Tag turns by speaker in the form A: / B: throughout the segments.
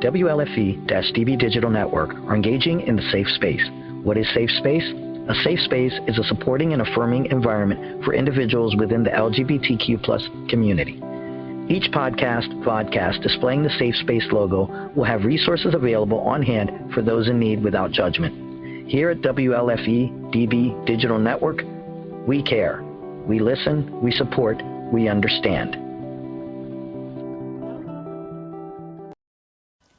A: WLFE-DB Digital Network are engaging in the safe space. What is safe space? A safe space is a supporting and affirming environment for individuals within the LGBTQ+ community. Each podcast displaying the Safe Space logo will have resources available on hand for those in need without judgment. Here at WLFE-DB Digital Network, we care. We listen, we support, we understand.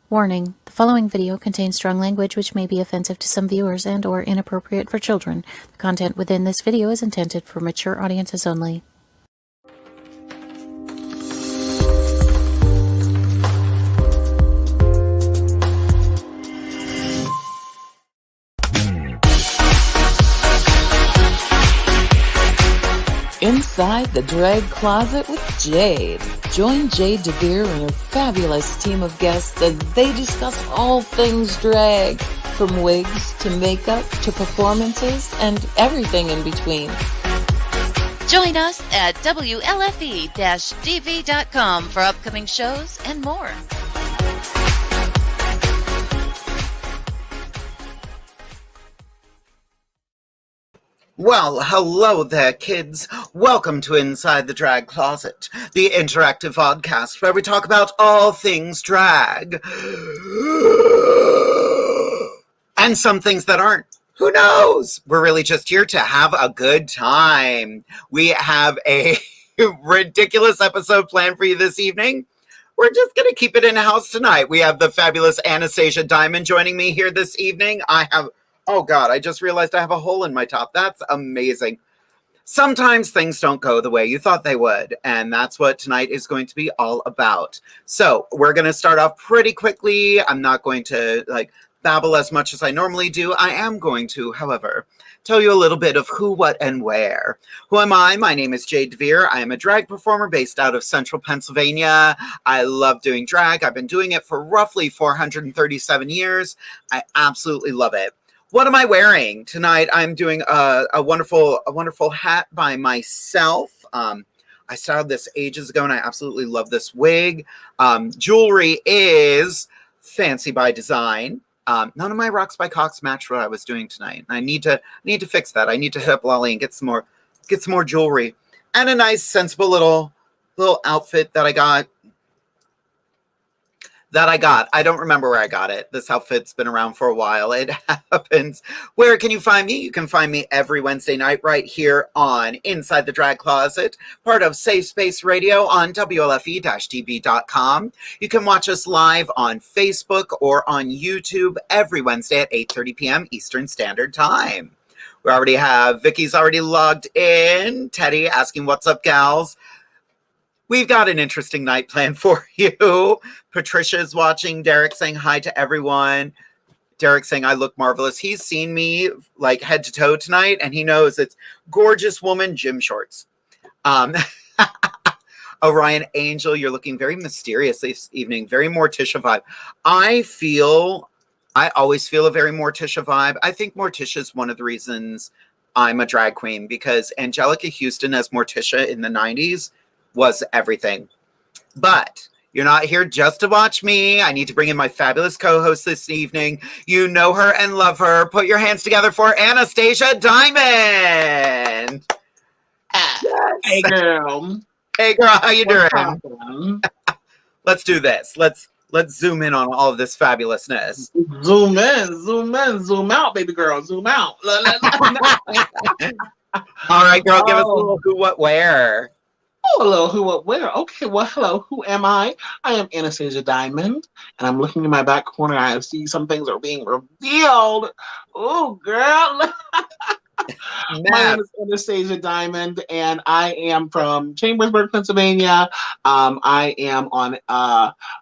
B: Warning, the following video contains strong language which may be offensive to some viewers and/or inappropriate for children. The content within this video is intended for mature audiences only.
C: Inside the Drag Closet with Jade. Join Jade DeVere and her fabulous team of guests as they discuss all things drag, from wigs to makeup to performances and everything in between.
D: Join us at WLFE-DV.com for upcoming shows and more.
E: Well, hello there, kids. Welcome to Inside the Drag Closet, the interactive podcast where we talk about all things drag. And some things that aren't. Who knows? We're really just here to have a good time. We have a ridiculous episode planned for you this evening. We're just going to keep it in-house tonight. We have the fabulous Anastasia Diamond joining me here this evening. Oh God, I just realized I have a hole in my top. That's amazing. Sometimes things don't go the way you thought they would, and that's what tonight is going to be all about. So we're going to start off pretty quickly. I'm not going to babble as much as I normally do. I am going to, however, tell you a little bit of who, what, and where. Who am I? My name is Jade DeVere. I am a drag performer based out of Central Pennsylvania. I love doing drag. I've been doing it for roughly 437 years. I absolutely love it. What am I wearing tonight? I'm doing a wonderful hat by myself. I styled this ages ago, and I absolutely love this wig. Jewelry is fancy by design. None of my rocks by Cox match what I was doing tonight. I need to fix that. I need to hit up Lolly and get some more jewelry and a nice, sensible little outfit that I got. I don't remember where I got it. This outfit's been around for a while. It happens. Where can you find me? You can find me every Wednesday night right here on Inside the Drag Closet, part of Safe Space Radio on WLFE-DB.com. You can watch us live on Facebook or on YouTube every Wednesday at 8:30 p.m. Eastern Standard Time. We already have Vicky's already logged in. Teddy asking, what's up, gals? We've got an interesting night planned for you. Patricia's watching. Derek saying hi to everyone. Derek saying I look marvelous. He's seen me like head to toe tonight, and he knows it's gorgeous woman gym shorts. Orion Angel, you're looking very mysterious this evening. Very Morticia vibe. I always feel a very Morticia vibe. I think Morticia is one of the reasons I'm a drag queen, because Angelica Houston as Morticia in the 90s was everything. But you're not here just to watch me. I need to bring in my fabulous co-host this evening. You know her and love her. Put your hands together for Anastasia Diamond. Yes.
F: Hey girl.
E: Hey girl, how you doing? Let's do this. Let's zoom in on all of this fabulousness.
F: Zoom in, zoom out, baby girl. Zoom out.
E: All right, girl, give us a little who, what, where.
F: Oh, hello, who, what, where? Okay, well, hello, who am I? I am Anastasia Diamond, and I'm looking in my back corner. I see some things are being revealed. Oh, girl. My name is Anastasia Diamond, and I am from Chambersburg, Pennsylvania. I am on,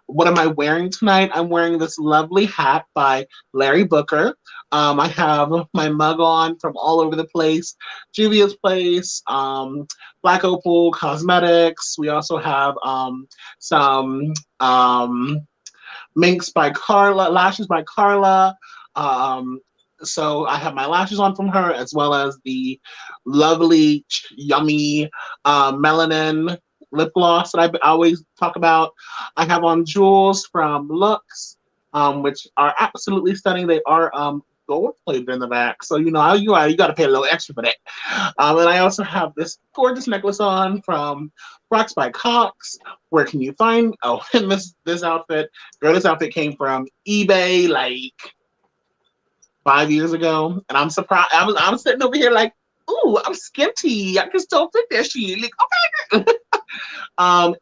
F: what am I wearing tonight? I'm wearing this lovely hat by Larry Booker. I have my mug on from all over the place. Julia's Place, Black Opal Cosmetics. We also have some minks by Carla, lashes by Carla. So I have my lashes on from her, as well as the lovely, yummy melanin lip gloss that I always talk about. I have on jewels from Lux, which are absolutely stunning. They are gold plated in the back, so you got to pay a little extra for that. And I also have this gorgeous necklace on from Rocks by Cox. Where can you find? Oh, and this outfit, girl, this outfit came from eBay like 5 years ago, and I'm surprised. I'm sitting over here like, ooh, I'm skinty. I can still fit that shit. Like, okay.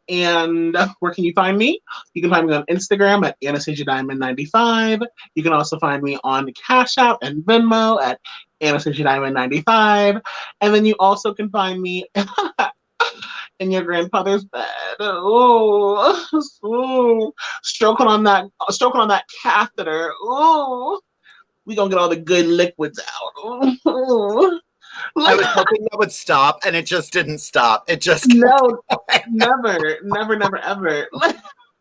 F: And where can you find me? You can find me on Instagram at Anastasia Diamond 95. You can also find me on Cash App and Venmo at Anastasia Diamond 95. And then you also can find me in your grandfather's bed. Ooh, stroking on that catheter. Ooh, we gonna get all the good liquids out. Ooh.
E: I was hoping that would stop, and it just didn't stop. It just
F: no, never, ever.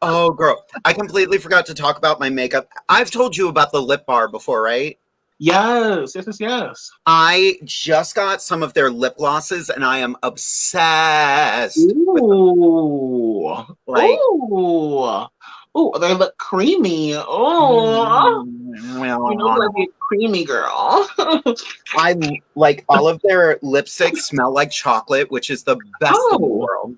E: Oh, girl, I completely forgot to talk about my makeup. I've told you about the lip bar before, right?
F: Yes.
E: I just got some of their lip glosses, and I am obsessed.
F: Ooh. Ooh, they look creamy. Oh, like a creamy girl.
E: I like all of their lipsticks smell like chocolate, which is the best in the world.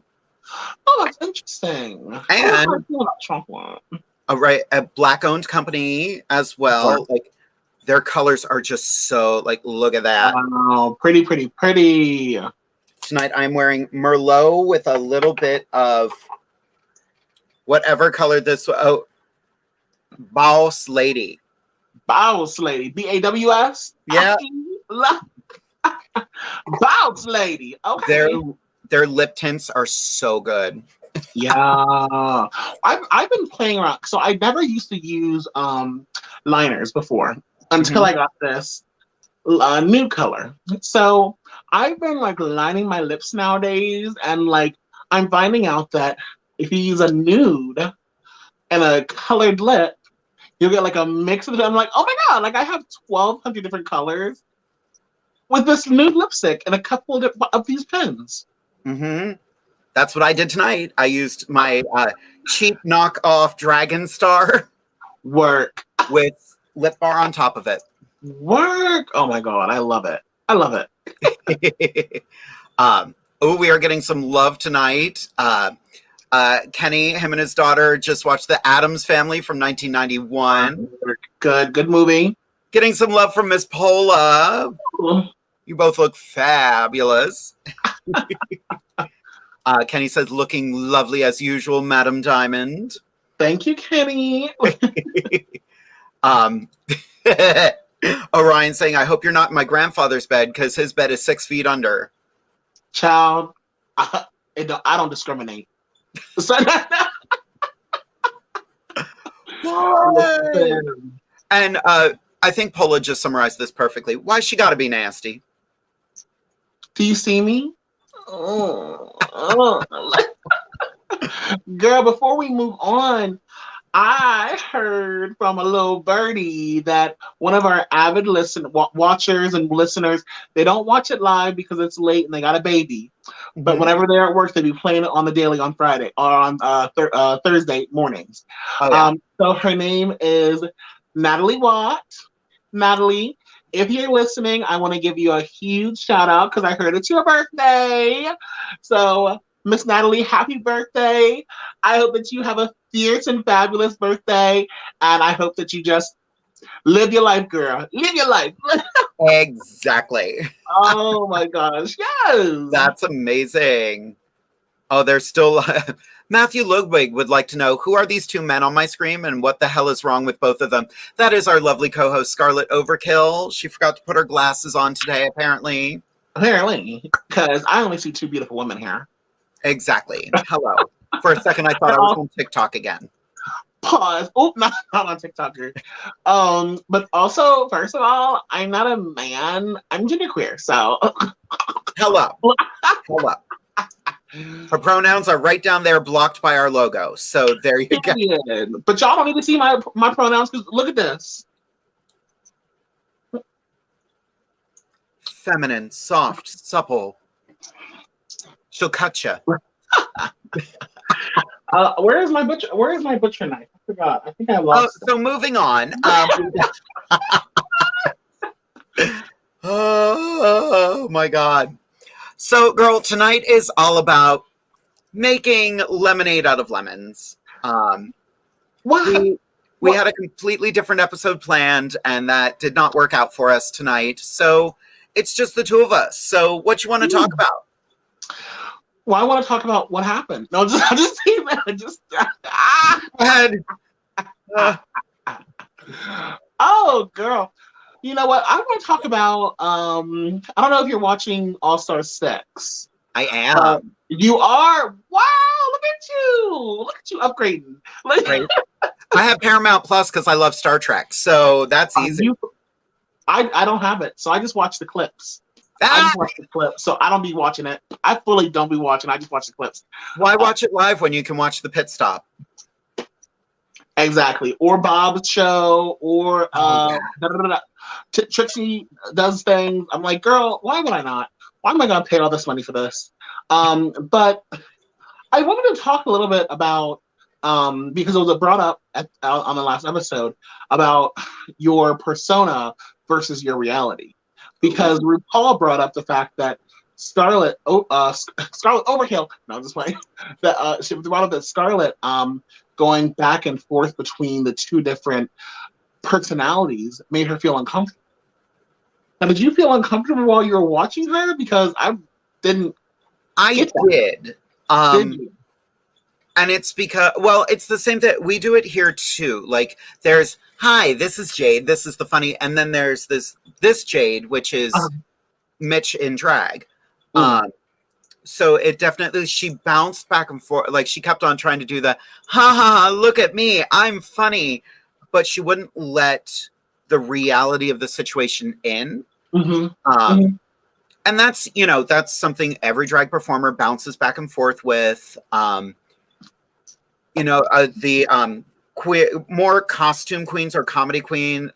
F: Oh, that's interesting.
E: And
F: chocolate.
E: A black-owned company as well.
F: Wow.
E: Like their colors are just so like. Look at that!
F: Wow, pretty.
E: Tonight I'm wearing Merlot with a little bit of whatever color this. Oh, Boss Lady.
F: Boss Lady. BAWS.
E: Yeah.
F: Boss Lady. Okay.
E: Their lip tints are so good.
F: Yeah. I've been playing around. So I never used to use liners before until I got this nude color. So I've been like lining my lips nowadays, and like I'm finding out that if you use a nude and a colored lip, you'll get like a mix of it. I'm like, oh my god, like I have 1,200 different colors with this nude lipstick and a couple of these pens.
E: That's what I did tonight. I used my cheap knockoff Dragon Star
F: Work
E: with lip bar on top of it.
F: Work. Oh my god, I love it.
E: We are getting some love tonight. Kenny, him and his daughter just watched The Addams Family from 1991.
F: Good movie.
E: Getting some love from Miss Pola. You both look fabulous. Kenny says, looking lovely as usual, Madam Diamond.
F: Thank you, Kenny.
E: Orion saying, I hope you're not in my grandfather's bed because his bed is 6 feet under.
F: Child, I don't discriminate.
E: And I think Pola just summarized this perfectly. Why she gotta be nasty?
F: Do you see me? Girl, before we move on, I heard from a little birdie that one of our avid watchers and listeners, they don't watch it live because it's late and they got a baby. But whenever they're at work, they be playing it on the daily on Friday or on Thursday mornings.
E: Oh, yeah.
F: So her name is Natalie Watt. Natalie, if you're listening, I want to give you a huge shout out because I heard it's your birthday. So Miss Natalie, happy birthday. I hope that you have a fierce and fabulous birthday. And I hope that you just live your life, girl. Live your life.
E: Exactly.
F: Oh my gosh. Yes.
E: That's amazing. Oh, there's still Matthew Ludwig would like to know, who are these two men on my screen and what the hell is wrong with both of them? That is our lovely co-host, Scarlett Overkill. She forgot to put her glasses on today, apparently.
F: Apparently, because I only see two beautiful women here.
E: Exactly. Hello. For a second, I thought I was on TikTok again.
F: Pause. Oh, not on TikToker. But also, first of all, I'm not a man. I'm genderqueer, so.
E: Hello. Hello. Her pronouns are right down there, blocked by our logo. So there you go.
F: But y'all don't need to see my pronouns because look at this.
E: Feminine, soft, supple. She'll cut you.
F: Where is my butcher? Where is my butcher knife? I forgot. I think I lost.
E: So moving on. Oh my God. So, girl, tonight is all about making lemonade out of lemons.
F: What?
E: We had a completely different episode planned, and that did not work out for us tonight. So it's just the two of us. So what you want to talk about?
F: Well, I want to talk about what happened. No, just
E: Go ahead.
F: Oh, girl. You know what? I want to talk about. I don't know if you're watching All Star 6.
E: I am.
F: You are. Wow! Look at you! Look at you upgrading.
E: Right. I have Paramount Plus because I love Star Trek, so that's easy.
F: I don't have it, so I just watch the clips. I just watch the clips, so I don't be watching it. I fully don't be watching. I just watch the clips.
E: Why watch it live when you can watch the pit stop?
F: Exactly. Or Bob's show, or Trixie does things. I'm like, girl, why would I not? Why am I going to pay all this money for this? But I wanted to talk a little bit about, because it was brought up on the last episode, about your persona versus your reality. Because RuPaul brought up the fact that Scarlett Overkill, no, I'm just playing, that she brought up that Scarlett going back and forth between the two different personalities made her feel uncomfortable. Now, did you feel uncomfortable while you were watching her? Because I didn't.
E: I did.
F: Did you?
E: And it's because, well, it's the same thing. We do it here too. Like, there's, hi, this is Jade. This is the funny. And then there's this Jade, which is Mitch in drag. So it definitely, she bounced back and forth. Like, she kept on trying to do the, ha ha, look at me, I'm funny. But she wouldn't let the reality of the situation in. And that's, you know, that's something every drag performer bounces back and forth with. You know, the more costume queens or comedy queen,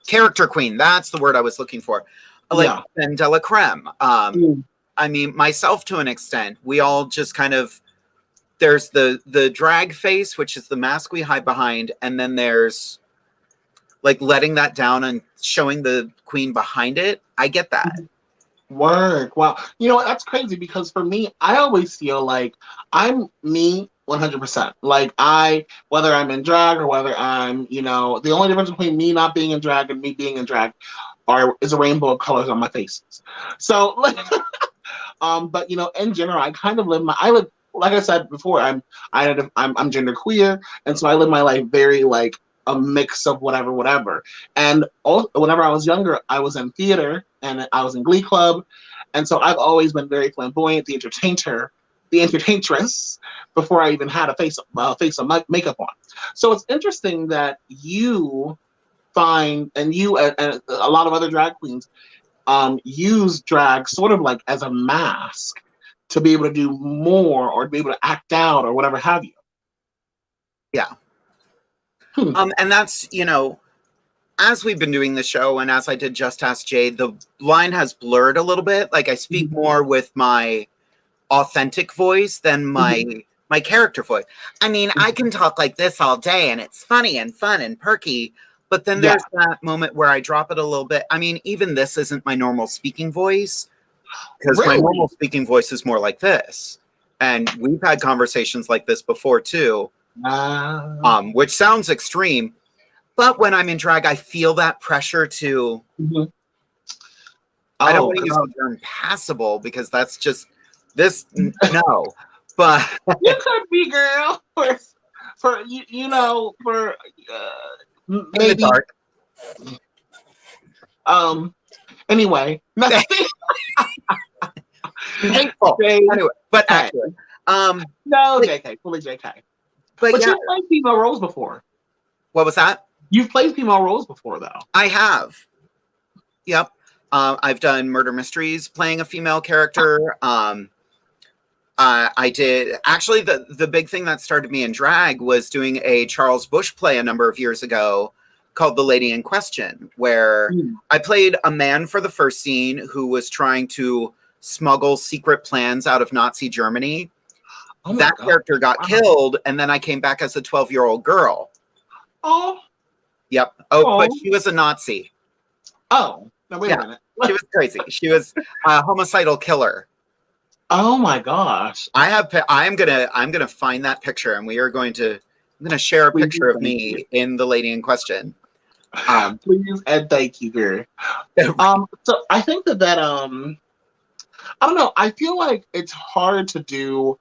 E: character queen, that's the word I was looking for. Like Mandela Creme. I mean, myself to an extent, we all just kind of, there's the drag face, which is the mask we hide behind, and then there's like letting that down and showing the queen behind it. I get that.
F: Work. Wow. You know what? That's crazy because for me, I always feel like I'm me 100%. Like whether I'm in drag or whether I'm, you know, the only difference between me not being in drag and me being in drag is a rainbow of colors on my faces. So, but you know, in general, I kind of like I said before, I'm genderqueer, and so I live my life very like a mix of whatever. And whenever I was younger, I was in theater and I was in Glee Club, and so I've always been very flamboyant, the entertaintress, before I even had a face of makeup on. So it's interesting that you find, and you and a lot of other drag queens use drag sort of like as a mask to be able to do more or be able to act out or whatever have you.
E: Yeah. And that's, you know, as we've been doing the show and as I did Just Ask Jade, the line has blurred a little bit. Like I speak more with my authentic voice than my character voice. I mean, I can talk like this all day and it's funny and fun and perky, but then there's that moment where I drop it a little bit. I mean, even this isn't my normal speaking voice, because my normal speaking voice is more like this. And we've had conversations like this before too. Which sounds extreme, but when I'm in drag, I feel that pressure to. I don't want to use the term passable because that's just this. No, but
F: you could be, girl, for you know, for maybe.
E: In the dark.
F: Anyway, nothing.
E: Anyway, but actually,
F: no, JK, fully JK. But you've played female roles before.
E: What was that?
F: You've played female roles before, though.
E: I have. Yep. I've done murder mysteries playing a female character. I did. Actually, the big thing that started me in drag was doing a Charles Busch play a number of years ago called The Lady in Question, where I played a man for the first scene who was trying to smuggle secret plans out of Nazi Germany.
F: Oh my
E: that
F: God.
E: character got killed, and then I came back as a 12-year-old girl.
F: Oh.
E: Yep. Oh, but she was a Nazi.
F: Oh. Now wait a minute.
E: She was crazy. She was a homicidal killer.
F: Oh my gosh.
E: I'm gonna find that picture, and I'm gonna share a picture of me in the lady in question.
F: Please and thank you, girl. So I think that I don't know. I feel like it's hard to do.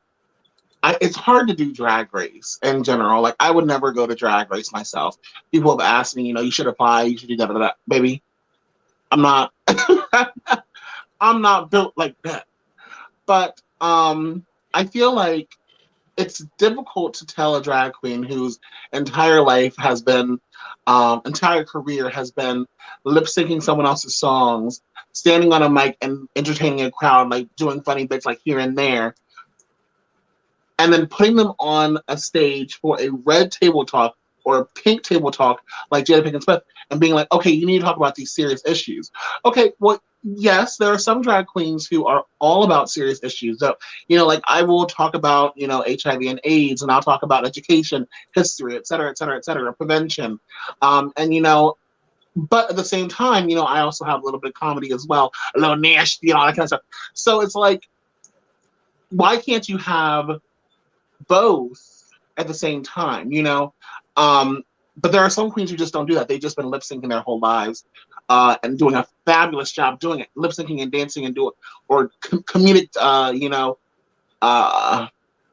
F: It's hard to do Drag Race in general. Like, I would never go to Drag Race myself. People have asked me, you should apply, you should do that. Baby, I'm not. I'm not built like that. But I feel like it's difficult to tell a drag queen whose entire life has been, entire career has been lip syncing someone else's songs, standing on a mic and entertaining a crowd, like doing funny bits like here and there, and then putting them on a stage for a red table talk or a pink table talk like Jada Pinkett Smith and being like, okay, you need to talk about these serious issues. Okay, well, yes, there are some drag queens who are all about serious issues. So, like I will talk about, HIV and AIDS, and I'll talk about education, history, et cetera, prevention. But at the same time, I also have a little bit of comedy as well, a little nasty, all that kind of stuff. So it's like, why can't you have both at the same time, but there are some queens who just don't do that. They've just been lip syncing their whole lives and doing a fabulous job doing it, lip syncing and dancing and comedic,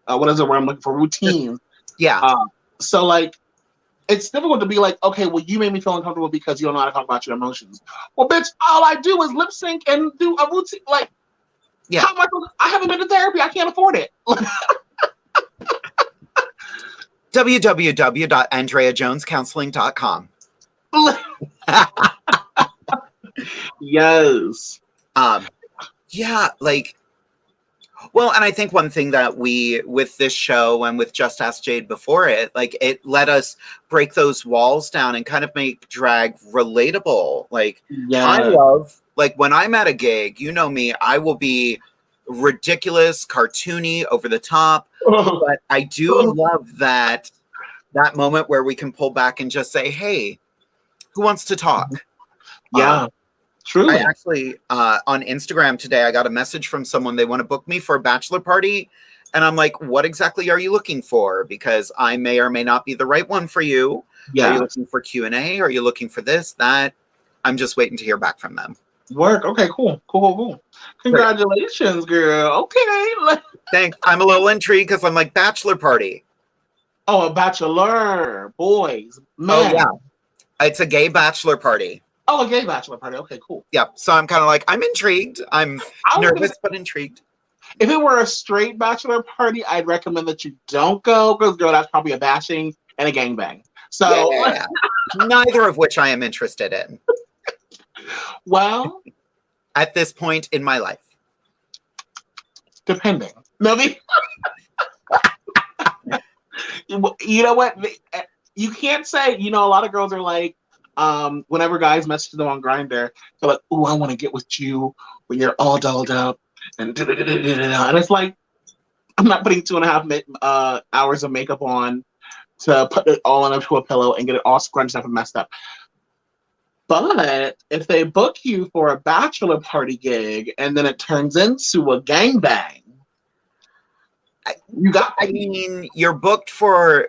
F: what is it where I'm looking for? Routine.
E: Yeah.
F: So like, it's difficult to be like, okay, well, you made me feel uncomfortable because you don't know how to talk about your emotions. Well, bitch, all I do is lip sync and do a routine. Like, how much? I haven't been to therapy. I can't afford it.
E: www.andreajonescounseling.com.
F: Yes.
E: Yeah, like, well, and I think one thing that with this show and with Just Ask Jade before it, like, it let us break those walls down and kind of make drag relatable. Like, I love, like, when I'm at a gig, you know me, I will be ridiculous, cartoony, over the top, but I do love that moment where we can pull back and just say, hey, who wants to talk?
F: Yeah. Truly.
E: I actually, on Instagram today, I got a message from someone. They want to book me for a bachelor party. And I'm like, what exactly are you looking for? Because I may or may not be the right one for you. Yeah. Are you looking for Q&A? Are you looking for this, that? I'm just waiting to hear back from them.
F: Work. Okay, cool. Congratulations, girl. Okay.
E: Thanks. I'm a little intrigued because I'm like, bachelor party.
F: Oh, a bachelor. Boys. Men.
E: Oh, yeah. It's a gay bachelor party.
F: Oh, a gay bachelor party. Okay, cool.
E: Yep. So I'm kind of like, I'm intrigued. I'm nervous, but intrigued.
F: If it were a straight bachelor party, I'd recommend that you don't go because, girl, that's probably a bashing and a gangbang. So,
E: yeah. Neither of which I am interested in.
F: Well,
E: at this point in my life,
F: depending. Maybe. You know what? You can't say. A lot of girls are like, whenever guys message them on Grindr, they're like, "Oh, I want to get with you when you're all dolled up," and it's like, I'm not putting 2.5 hours of makeup on to put it all onto a pillow and get it all scrunched up and messed up. But if they book you for a bachelor party gig and then it turns into a gangbang,
E: you're booked for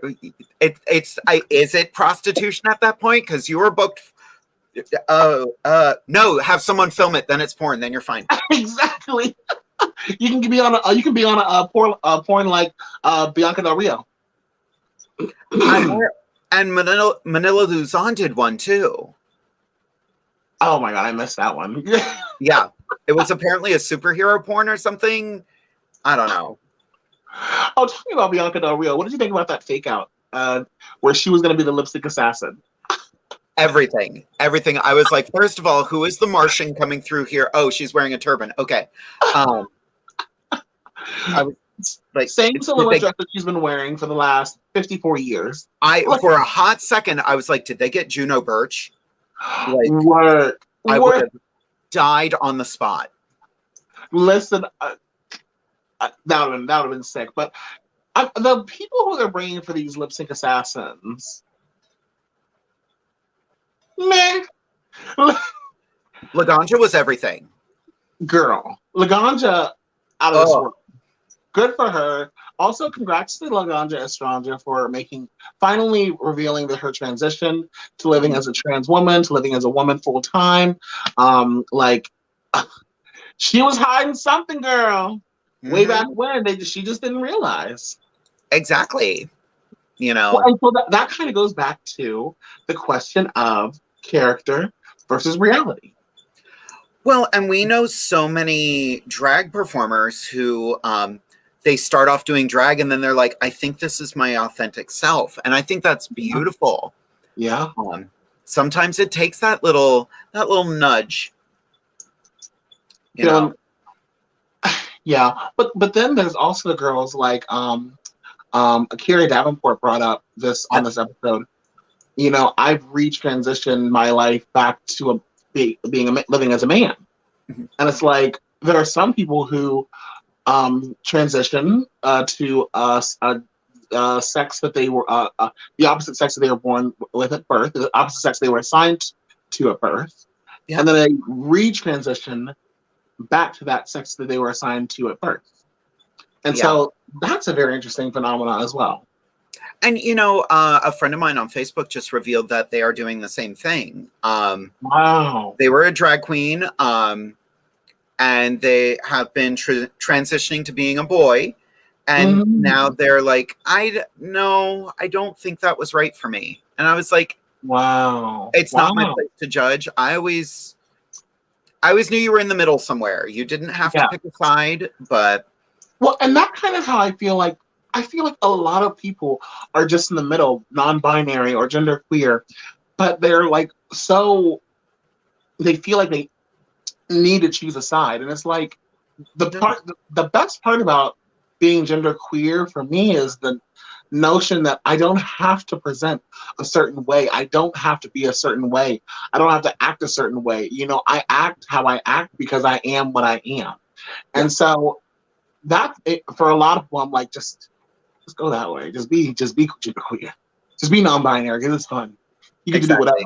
E: it. Is it prostitution at that point? Because you were booked. No, have someone film it. Then it's porn. Then you're fine.
F: Exactly. You can be on a porn like Bianca Del Rio.
E: And Manila Luzon did one too.
F: Oh my God, I missed that one.
E: Yeah, it was apparently a superhero porn or something. I don't know.
F: Oh, talking about Bianca Del Rio, what did you think about that fake out where she was going to be the lipstick assassin?
E: Everything. I was like, first of all, who is the Martian coming through here? Oh, she's wearing a turban. Okay. I was like,
F: same silhouette dress that she's been wearing for the last 54 years.
E: For a hot second, I was like, did they get Juno Birch? Like, I would have died on the spot.
F: Listen, that would have been sick. But The people who they're bringing for these lip sync assassins, meh.
E: Laganja was everything.
F: Girl, Laganja out of this
E: Oh.
F: world. Good for her. Also, congrats to Laganja Estranja for finally revealing that her transition to living as a trans woman, to living as a woman full time. She was hiding something, girl. Way back when she just didn't realize.
E: Exactly. You know.
F: Well, and so that kind of goes back to the question of character versus reality.
E: Well, and we know so many drag performers who they start off doing drag and then they're like, I think this is my authentic self. And I think that's beautiful.
F: Yeah.
E: Sometimes it takes that little nudge. You know?
F: Yeah. But then there's also the girls like Akira Davenport brought up this on this episode. You know, I've retransitioned my life back to living as a man. And it's like there are some people who transition to sex that they were the opposite sex that they were born with at birth, the opposite sex they were assigned to at birth, and then they retransition back to that sex that they were assigned to at birth. And so that's a very interesting phenomenon as well.
E: And, you know, a friend of mine on Facebook just revealed that they are doing the same thing.
F: Wow.
E: They were a drag queen, and they have been transitioning to being a boy. And now they're like, I don't think that was right for me. And I was like,
F: wow.
E: It's not my place to judge. I always knew you were in the middle somewhere. You didn't have to pick a side, but.
F: Well, and that's kind of how I feel like a lot of people are just in the middle, non-binary or genderqueer, but they're like they feel like they need to choose a side. And it's like the best part about being genderqueer for me is the notion that I don't have to present a certain way. I don't have to be a certain way. I don't have to act a certain way. You know, I act how I act because I am what I am. And so that's it, for a lot of people, I'm like, just go that way. Just be queer. Just be non-binary because it's fun. You can do whatever.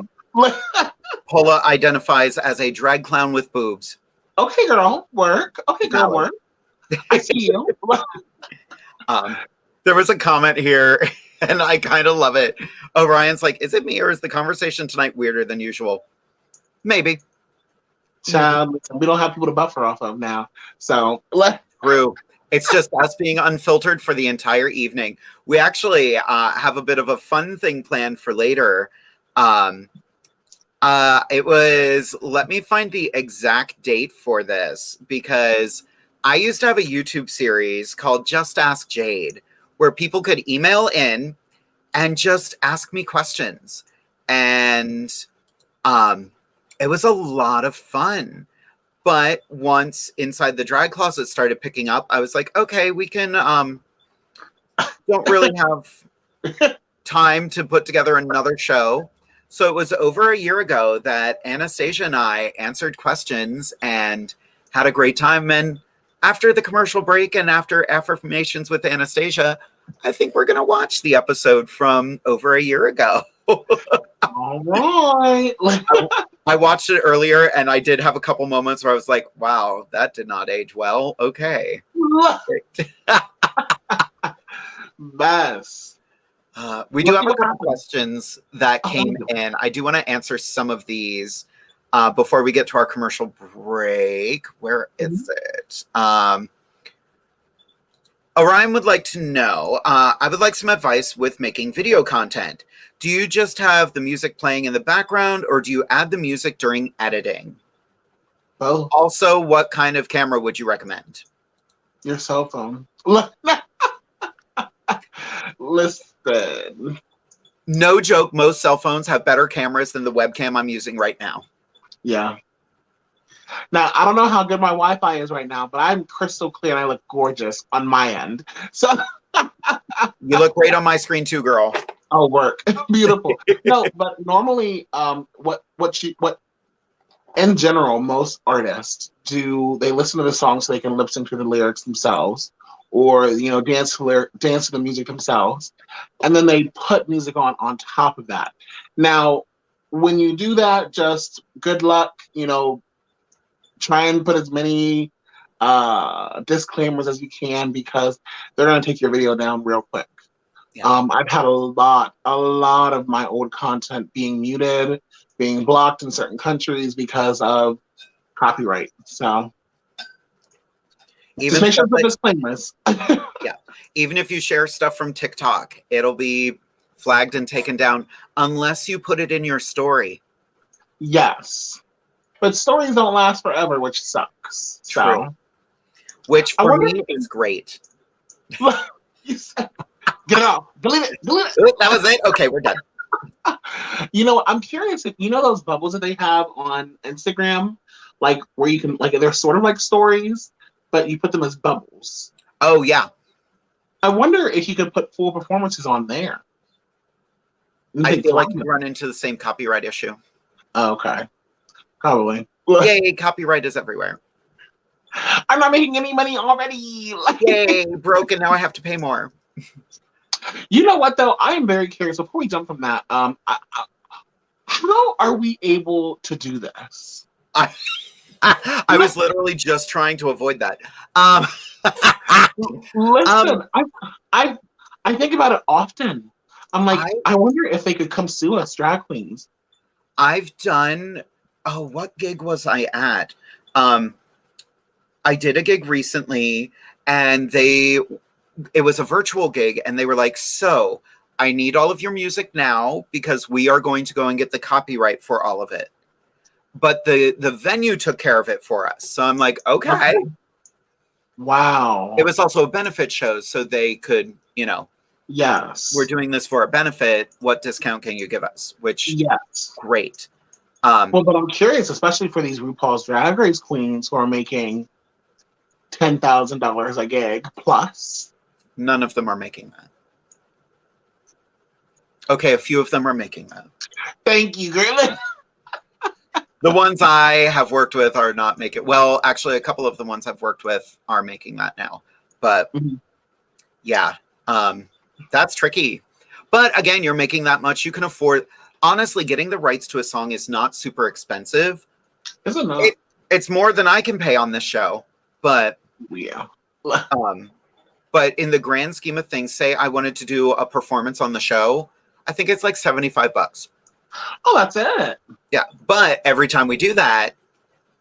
E: Paula identifies as a drag clown with boobs.
F: Okay, girl, work. Okay, girl, work. I see you.
E: There was a comment here, and I kind of love it. Orion's like, is it me or is the conversation tonight weirder than usual? Maybe.
F: We don't have people to buffer off of now. So
E: True. It's just us being unfiltered for the entire evening. We actually have a bit of a fun thing planned for later. It was, let me find the exact date for this, because I used to have a YouTube series called Just Ask Jade, where people could email in and just ask me questions. And it was a lot of fun. But once Inside the Drag Closet started picking up, I was like, okay, we can, don't really have time to put together another show. So it was over a year ago that Anastasia and I answered questions and had a great time. And after the commercial break and after Affirmations with Anastasia, I think we're going to watch the episode from over a year ago.
F: All right.
E: I watched it earlier and I did have a couple moments where I was like, wow, that did not age well. Okay.
F: Best.
E: We do have a couple questions that came in. I do want to answer some of these before we get to our commercial break. Where is it? Orion would like to know, I would like some advice with making video content. Do you just have the music playing in the background or do you add the music during editing?
F: Both.
E: Also, what kind of camera would you recommend?
F: Your cell phone. Listen.
E: No joke, most cell phones have better cameras than the webcam I'm using right now.
F: Yeah. Now, I don't know how good my Wi-Fi is right now, but I'm crystal clear and I look gorgeous on my end. So
E: you look great on my screen too, girl.
F: Oh, work. Beautiful. No, but normally what in general most artists do, they listen to the song so they can lip sync to the lyrics themselves, or dance to the music themselves, and then they put music on top of that. Now, when you do that, just good luck. Try and put as many disclaimers as you can, because they're going to take your video down real quick.
E: Yeah.
F: I've had a lot of my old content being muted, being blocked in certain countries because of copyright. So just make sure to put disclaimers.
E: Yeah. Even if you share stuff from TikTok, it'll be flagged and taken down unless you put it in your story.
F: Yes. But stories don't last forever, which sucks.
E: True.
F: So,
E: which for me is great.
F: You said, get it off. Delete it.
E: That was it? Okay, we're done.
F: I'm curious if those bubbles that they have on Instagram, like where you can, like, they're sort of like stories, but you put them as bubbles.
E: Oh, yeah.
F: I wonder if you could put full performances on there.
E: I feel like you run into the same copyright issue.
F: Oh, okay. Probably.
E: Yay, copyright is everywhere.
F: I'm not making any money already.
E: Yay, broken. Now I have to pay more.
F: You know what, though? I am very curious. Before we jump from that, how are we able to do this?
E: I was literally just trying to avoid that.
F: Listen, I think about it often. I'm like, I wonder if they could come sue us, drag queens.
E: I've done, what gig was I at? I did a gig recently, and it was a virtual gig, and they were like, so I need all of your music now because we are going to go and get the copyright for all of it. But the venue took care of it for us. So I'm like, okay.
F: Wow.
E: It was also a benefit show, so they could,
F: yes,
E: we're doing this for a benefit. What discount can you give us? Which,
F: yes,
E: great.
F: Well, but I'm curious, especially for these RuPaul's Drag Race queens who are making $10,000 a gig plus.
E: None of them are making that. Okay, a few of them are making that.
F: Thank you, girl.
E: The ones I have worked with are not making. Well, actually, a couple of the ones I've worked with are making that now. But yeah, that's tricky. But again, you're making that much. You can afford. Honestly, getting the rights to a song is not super expensive.
F: Is it not?
E: It's more than I can pay on this show. But
F: yeah.
E: But in the grand scheme of things, say I wanted to do a performance on the show, I think it's like $75.
F: Oh, that's it.
E: Yeah, but every time we do that,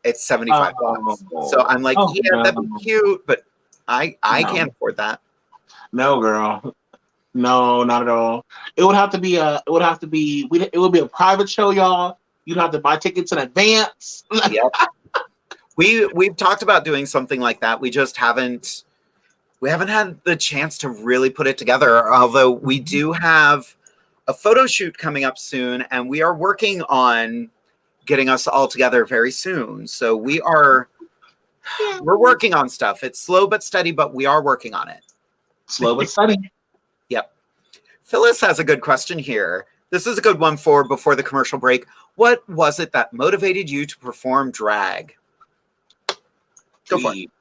E: it's $75. So I'm like, yeah, that'd be cute, but I can't afford that.
F: No, girl. No, not at all. It would be a private show, y'all. You'd have to buy tickets in advance.
E: Yep. We've talked about doing something like that. We just haven't had the chance to really put it together. Although we do have a photo shoot coming up soon, and we are working on getting us all together very soon. So we're working on stuff. It's slow but steady, but we are working on it.
F: Slow but steady.
E: Yep. Phyllis has a good question here. This is a good one for before the commercial break. What was it that motivated you to perform drag? Go for it.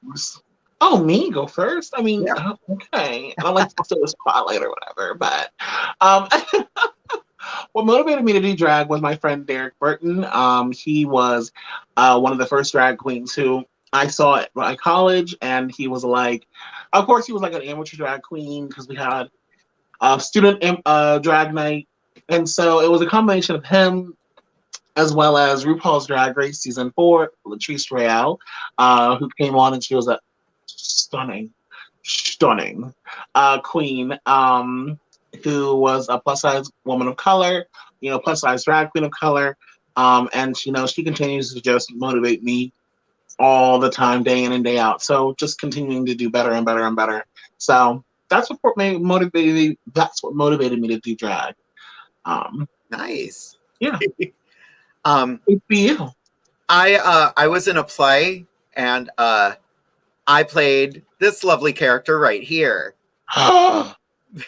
F: Oh, me? Go first? I mean, yeah. Okay. I don't like to do a spotlight or whatever, but what motivated me to do drag was my friend Derek Burton. He was one of the first drag queens who I saw at my college, and he was like, of course, he was like an amateur drag queen because we had a student drag night, and so it was a combination of him as well as RuPaul's Drag Race Season 4, Latrice Royale, who came on, and she was a stunning queen who was a plus-size woman of color, plus-size drag queen of color, and she continues to just motivate me all the time, day in and day out. So just continuing to do better and better and better. So that's what motivated me. That's what motivated me to do drag.
E: Nice.
F: Yeah. It'd be you.
E: I was in a play, and I played this lovely character right here.
F: Oh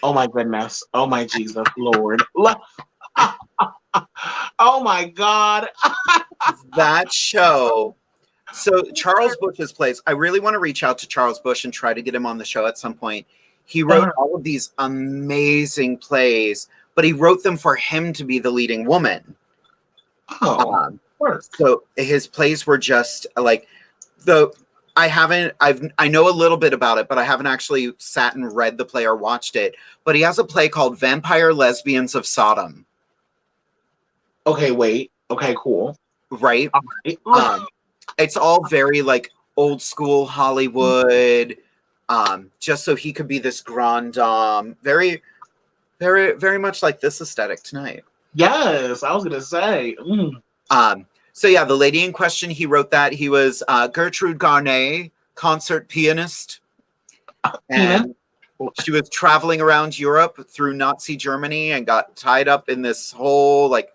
F: my goodness. Oh my Jesus Lord. Oh my God.
E: That show So Charles Busch's plays, I really want to reach out to Charles Busch and try to get him on the show at some point. He wrote all of these amazing plays, but he wrote them for him to be the leading woman.
F: Oh,
E: so his plays were just like I know a little bit about it, but I haven't actually sat and read the play or watched it. But he has a play called Vampire Lesbians of Sodom.
F: Okay, wait. Okay, cool.
E: Right? It's all very like old school Hollywood, just so he could be this grand dame. Very, very, very much like this aesthetic tonight.
F: Yes, I was gonna say.
E: So yeah, the lady in question, he wrote that. He was Gertrude Garnet, concert pianist. And she was traveling around Europe through Nazi Germany and got tied up in this whole like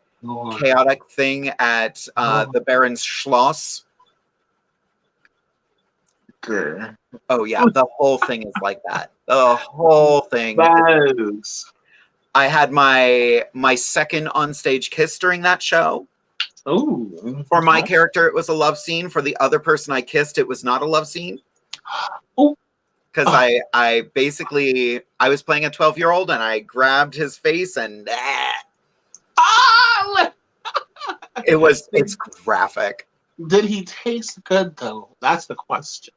E: chaotic thing at the Baron's Schloss. Oh yeah, the whole thing is like that. The whole thing.
F: Yes.
E: I had my second onstage kiss during that show.
F: Oh.
E: For my character, it was a love scene. For the other person I kissed, it was not a love scene. Because I basically, I was playing a 12-year-old and I grabbed his face and it's graphic.
F: Did he taste good though? That's the question.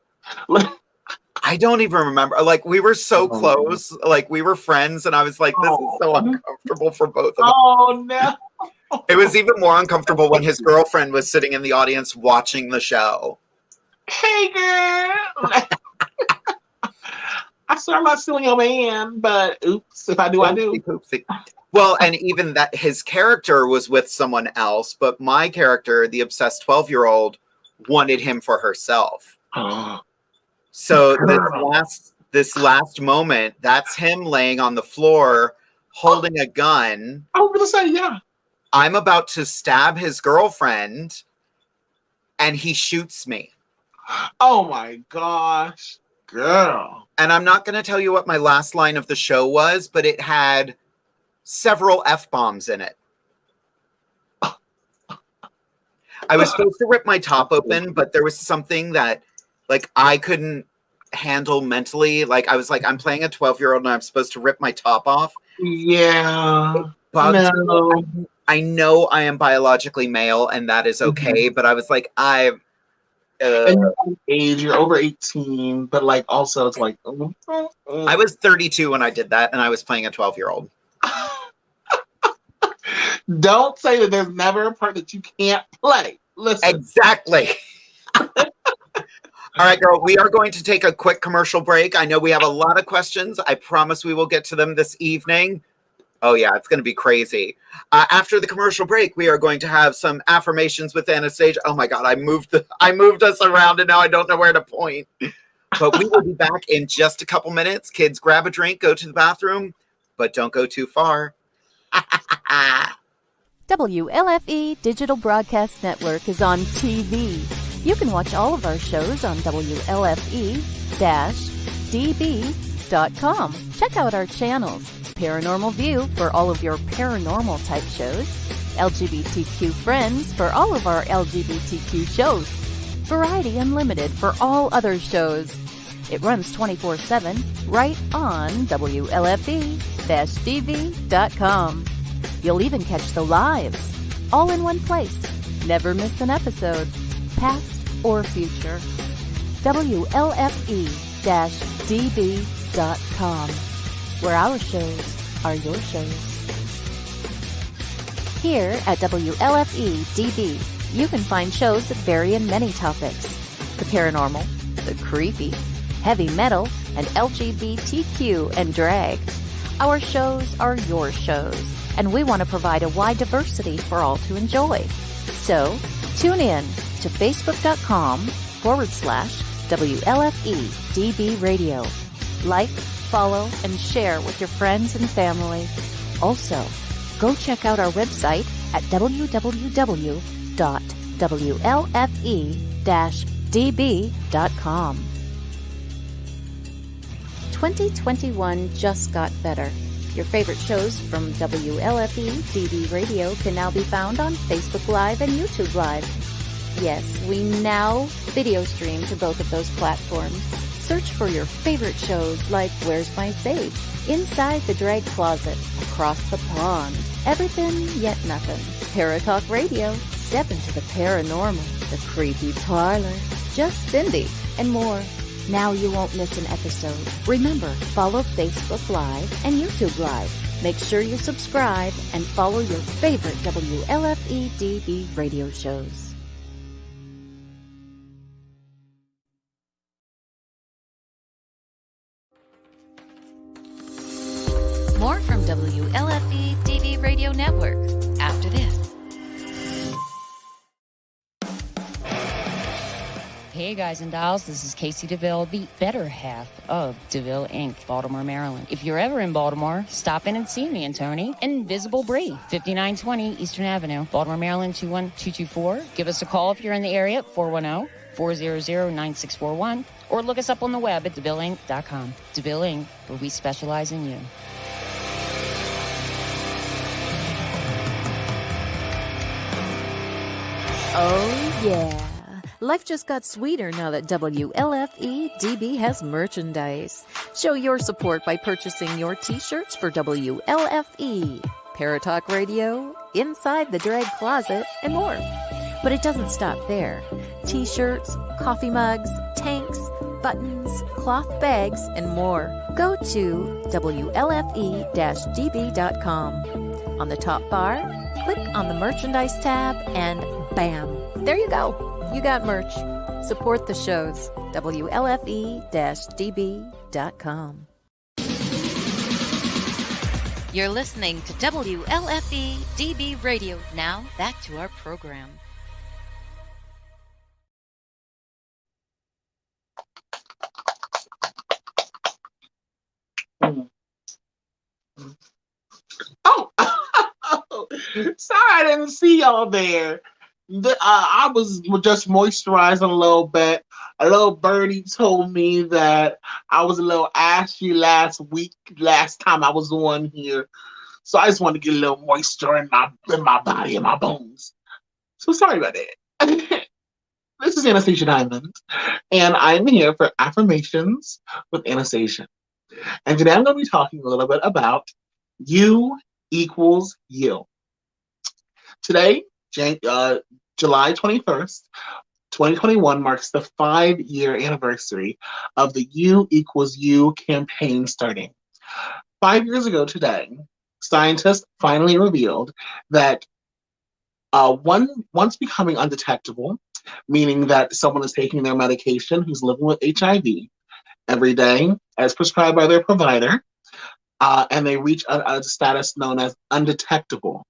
E: I don't even remember. Like, we were so close. Like, we were friends, and I was like, this is so uncomfortable for both of us.
F: Oh, no.
E: It was even more uncomfortable when his girlfriend was sitting in the audience watching the show.
F: Hey, girl. I swear I'm not stealing your man, but oops, if I do, I do.
E: Oopsie. Well, and even that his character was with someone else, but my character, the obsessed 12-year-old, wanted him for herself. So this last moment, that's him laying on the floor holding a gun.
F: I was gonna say, yeah.
E: I'm about to stab his girlfriend, and he shoots me.
F: Oh my gosh, girl.
E: And I'm not gonna tell you what my last line of the show was, but it had several F-bombs in it. I was supposed to rip my top open, but there was something that like I couldn't handle mentally. Like I was like, I'm playing a 12-year-old and I'm supposed to rip my top off.
F: Yeah.
E: No. I know I am biologically male and that is okay, but I was like,
F: and you're age, you're over 18, but like also it's like
E: I was 32 when I did that and I was playing a 12-year-old.
F: Don't say that there's never a part that you can't play. Listen.
E: Exactly. All right, girl, we are going to take a quick commercial break. I know we have a lot of questions. I promise we will get to them this evening. Oh, yeah, it's going to be crazy. After the commercial break, we are going to have some affirmations with Anastasia. Oh, my God, I moved us around, and now I don't know where to point. But we will be back in just a couple minutes. Kids, grab a drink, go to the bathroom, but don't go too far.
G: WLFE Digital Broadcast Network is on TV. You can watch all of our shows on WLFE-DB.com. Check out our channels. Paranormal View for all of your paranormal type shows. LGBTQ Friends for all of our LGBTQ shows. Variety Unlimited for all other shows. It runs 24/7 right on WLFE-DB.com. You'll even catch the lives, all in one place. Never miss an episode, past or future. WLFE-DB.com, where our shows are your shows. Here at WLFE-DB, you can find shows that vary in many topics. The paranormal, the creepy, heavy metal, and LGBTQ and drag. Our shows are your shows, and we want to provide a wide diversity for all to enjoy. So, tune in to Facebook.com/WLFE-DB Radio. Like, follow, and share with your friends and family. Also, go check out our website at www.WLFE-DB.com. 2021 just got better. Your favorite shows from WLFE-DB Radio can now be found on Facebook Live and YouTube Live. Yes, we now video stream to both of those platforms. Search for your favorite shows like Where's My Safe, Inside the Drag Closet, Across the Pond, Everything Yet Nothing, Paratalk Radio, Step into the Paranormal, The Creepy Parlor, Just Cindy, and more. Now you won't miss an episode. Remember, follow Facebook Live and YouTube Live. Make sure you subscribe and follow your favorite WLFE-DB radio shows.
D: More from WLFE TV Radio Network after this.
H: Hey guys and dolls, this is Casey DeVille, the better half of DeVille Inc., Baltimore, Maryland. If you're ever in Baltimore, stop in and see me and Tony. Invisible Bree, 5920 Eastern Avenue, Baltimore, Maryland, 21224. Give us a call if you're in the area at 410-400-9641, or look us up on the web at DeVilleInc.com. DeVille Inc., where we specialize in you.
G: Oh, yeah. Life just got sweeter now that WLFE-DB has merchandise. Show your support by purchasing your t-shirts for WLFE, Paratalk Radio, Inside the Drag Closet, and more. But it doesn't stop there. T-shirts, coffee mugs, tanks, buttons, cloth bags, and more. Go to WLFE-DB.com. On the top bar, click on the merchandise tab, and bam, there you go. You got merch. Support the shows. WLFE-DB.com.
D: You're listening to WLFE DB Radio. Now, back to our program.
F: Oh, sorry I didn't see y'all there. I was just moisturizing a little bit. A little birdie told me that I was a little ashy last time I was on here. So I just wanted to get a little moisture in my body and my bones. So sorry about that. This is Anastasia Diamond, and I'm here for Affirmations with Anastasia. And today I'm going to be talking a little bit about you equals you. Today, July 21st, 2021 marks the 5-year anniversary of the You Equals You campaign starting. 5 years ago today, scientists finally revealed that once becoming undetectable, meaning that someone is taking their medication who's living with HIV every day as prescribed by their provider, and they reach a status known as undetectable,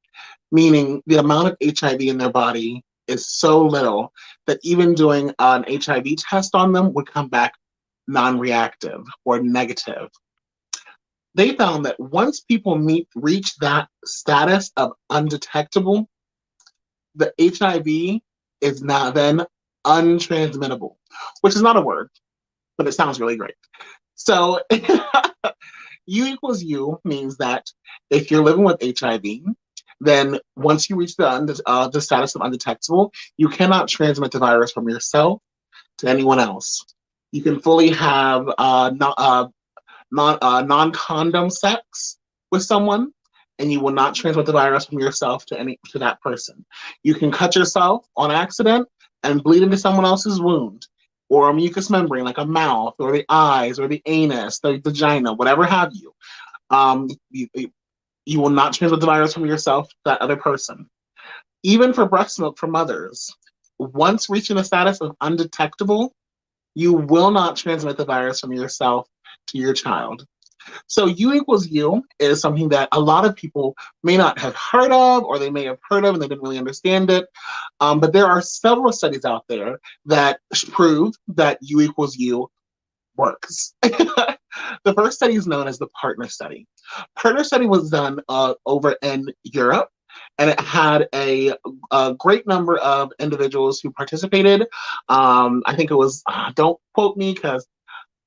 F: meaning the amount of HIV in their body is so little that even doing an HIV test on them would come back non-reactive or negative. They found that once people reach that status of undetectable, the HIV is now then untransmittable, which is not a word, but it sounds really great. So you equals you means that if you're living with HIV, then once you reach the status of undetectable, you cannot transmit the virus from yourself to anyone else. You can fully have non-condom sex with someone, and you will not transmit the virus from yourself to that person. You can cut yourself on accident and bleed into someone else's wound, or a mucous membrane like a mouth, or the eyes, or the anus, the vagina, whatever have you. You will not transmit the virus from yourself to that other person. Even for breast milk from mothers, once reaching the status of undetectable, you will not transmit the virus from yourself to your child. So you equals you is something that a lot of people may not have heard of, or they may have heard of and they didn't really understand it. But there are several studies out there that prove that you equals you works. The first study is known as the partner study. Partner study was done over in Europe, and it had a great number of individuals who participated. I think it was, don't quote me because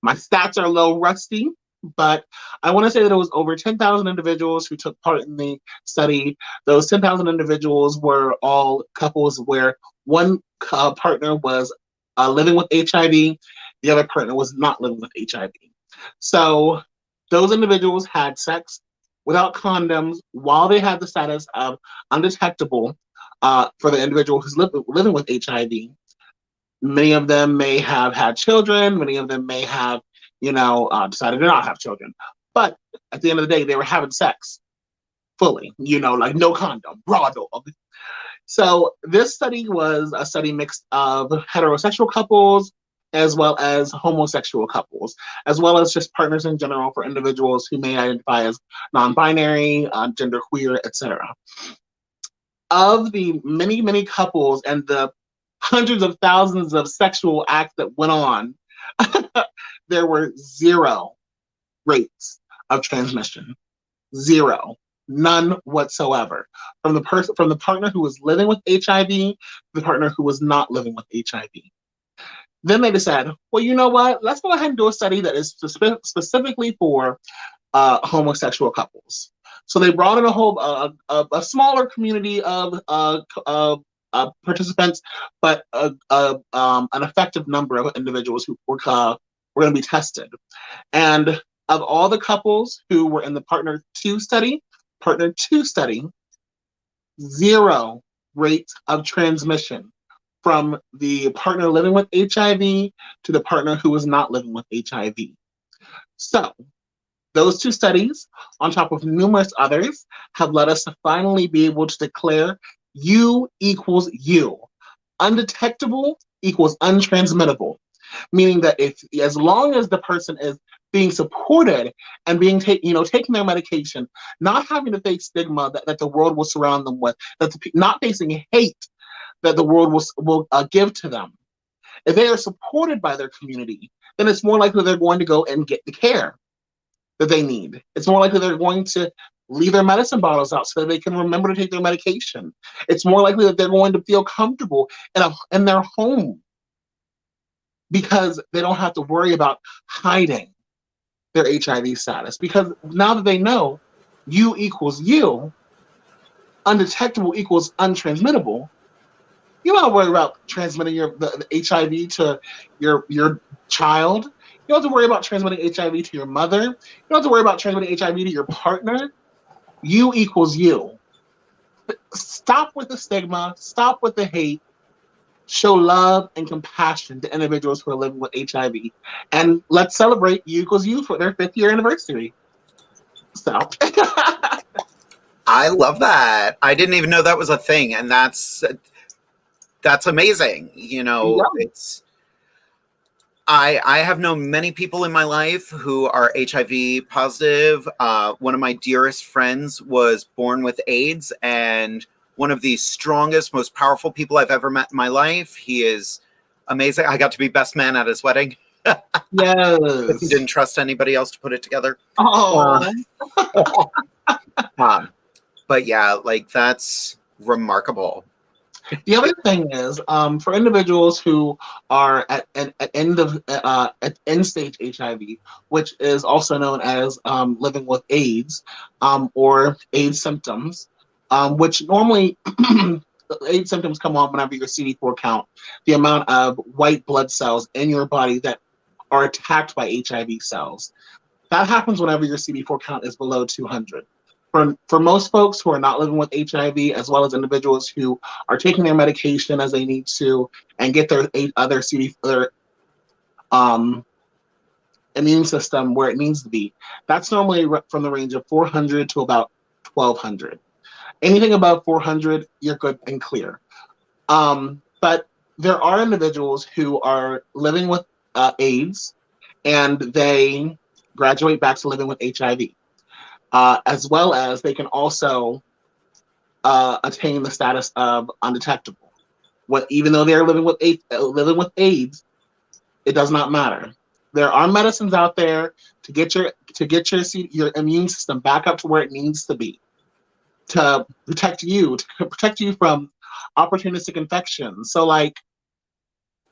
F: my stats are a little rusty, but I want to say that it was over 10,000 individuals who took part in the study. Those 10,000 individuals were all couples where one partner was living with HIV, the other partner was not living with HIV. So those individuals had sex without condoms while they had the status of undetectable for the individual who's living with HIV. Many of them may have had children. Many of them may have, decided to not have children. But at the end of the day, they were having sex fully, like no condom, raw dog. So this study was a study mixed of heterosexual couples as well as homosexual couples, as well as just partners in general for individuals who may identify as non-binary, genderqueer, etc. Of the many, many couples and the hundreds of thousands of sexual acts that went on, there were 0 rates of transmission. 0. None whatsoever. From the partner who was living with HIV to the partner who was not living with HIV. Then they decided, well, you know what? Let's go ahead and do a study that is specifically for homosexual couples. So they brought in a smaller community of participants, but an effective number of individuals who were going to be tested. And of all the couples who were in the Partner 2 study, 0 rate of transmission from the partner living with HIV to the partner who was not living with HIV. So those 2 studies, on top of numerous others, have led us to finally be able to declare U equals U. Undetectable equals untransmittable, meaning that as long as the person is being supported and being taking their medication, not having to face stigma that the world will surround them with, not facing hate that the world will give to them. If they are supported by their community, then it's more likely they're going to go and get the care that they need. It's more likely they're going to leave their medicine bottles out so that they can remember to take their medication. It's more likely that they're going to feel comfortable in their home because they don't have to worry about hiding their HIV status. Because now that they know U equals U, undetectable equals untransmittable, you don't have to worry about transmitting the HIV to your child. You don't have to worry about transmitting HIV to your mother. You don't have to worry about transmitting HIV to your partner. U equals U. Stop with the stigma. Stop with the hate. Show love and compassion to individuals who are living with HIV. And let's celebrate U equals U for their 5th year anniversary. So.
E: I love that. I didn't even know that was a thing. And that's amazing.
F: Yeah.
E: I have known many people in my life who are HIV positive. One of my dearest friends was born with AIDS, and one of the strongest, most powerful people I've ever met in my life. He is amazing. I got to be best man at his wedding.
F: Yes.
E: He didn't trust anybody else to put it together.
F: Oh.
E: But yeah, that's remarkable.
F: The other thing is, for individuals who are at end stage HIV, which is also known as living with AIDS or AIDS symptoms, which normally AIDS symptoms come on whenever your CD4 count, the amount of white blood cells in your body that are attacked by HIV cells. That happens whenever your CD4 count is below 200. For most folks who are not living with HIV, as well as individuals who are taking their medication as they need to and get their immune system where it needs to be, that's normally from the range of 400 to about 1,200. Anything above 400, you're good and clear. But there are individuals who are living with AIDS and they graduate back to living with HIV. As well as they can also attain the status of undetectable. Even though they're living with AIDS, it does not matter. There are medicines out there to get your immune system back up to where it needs to be, to protect you from opportunistic infections. So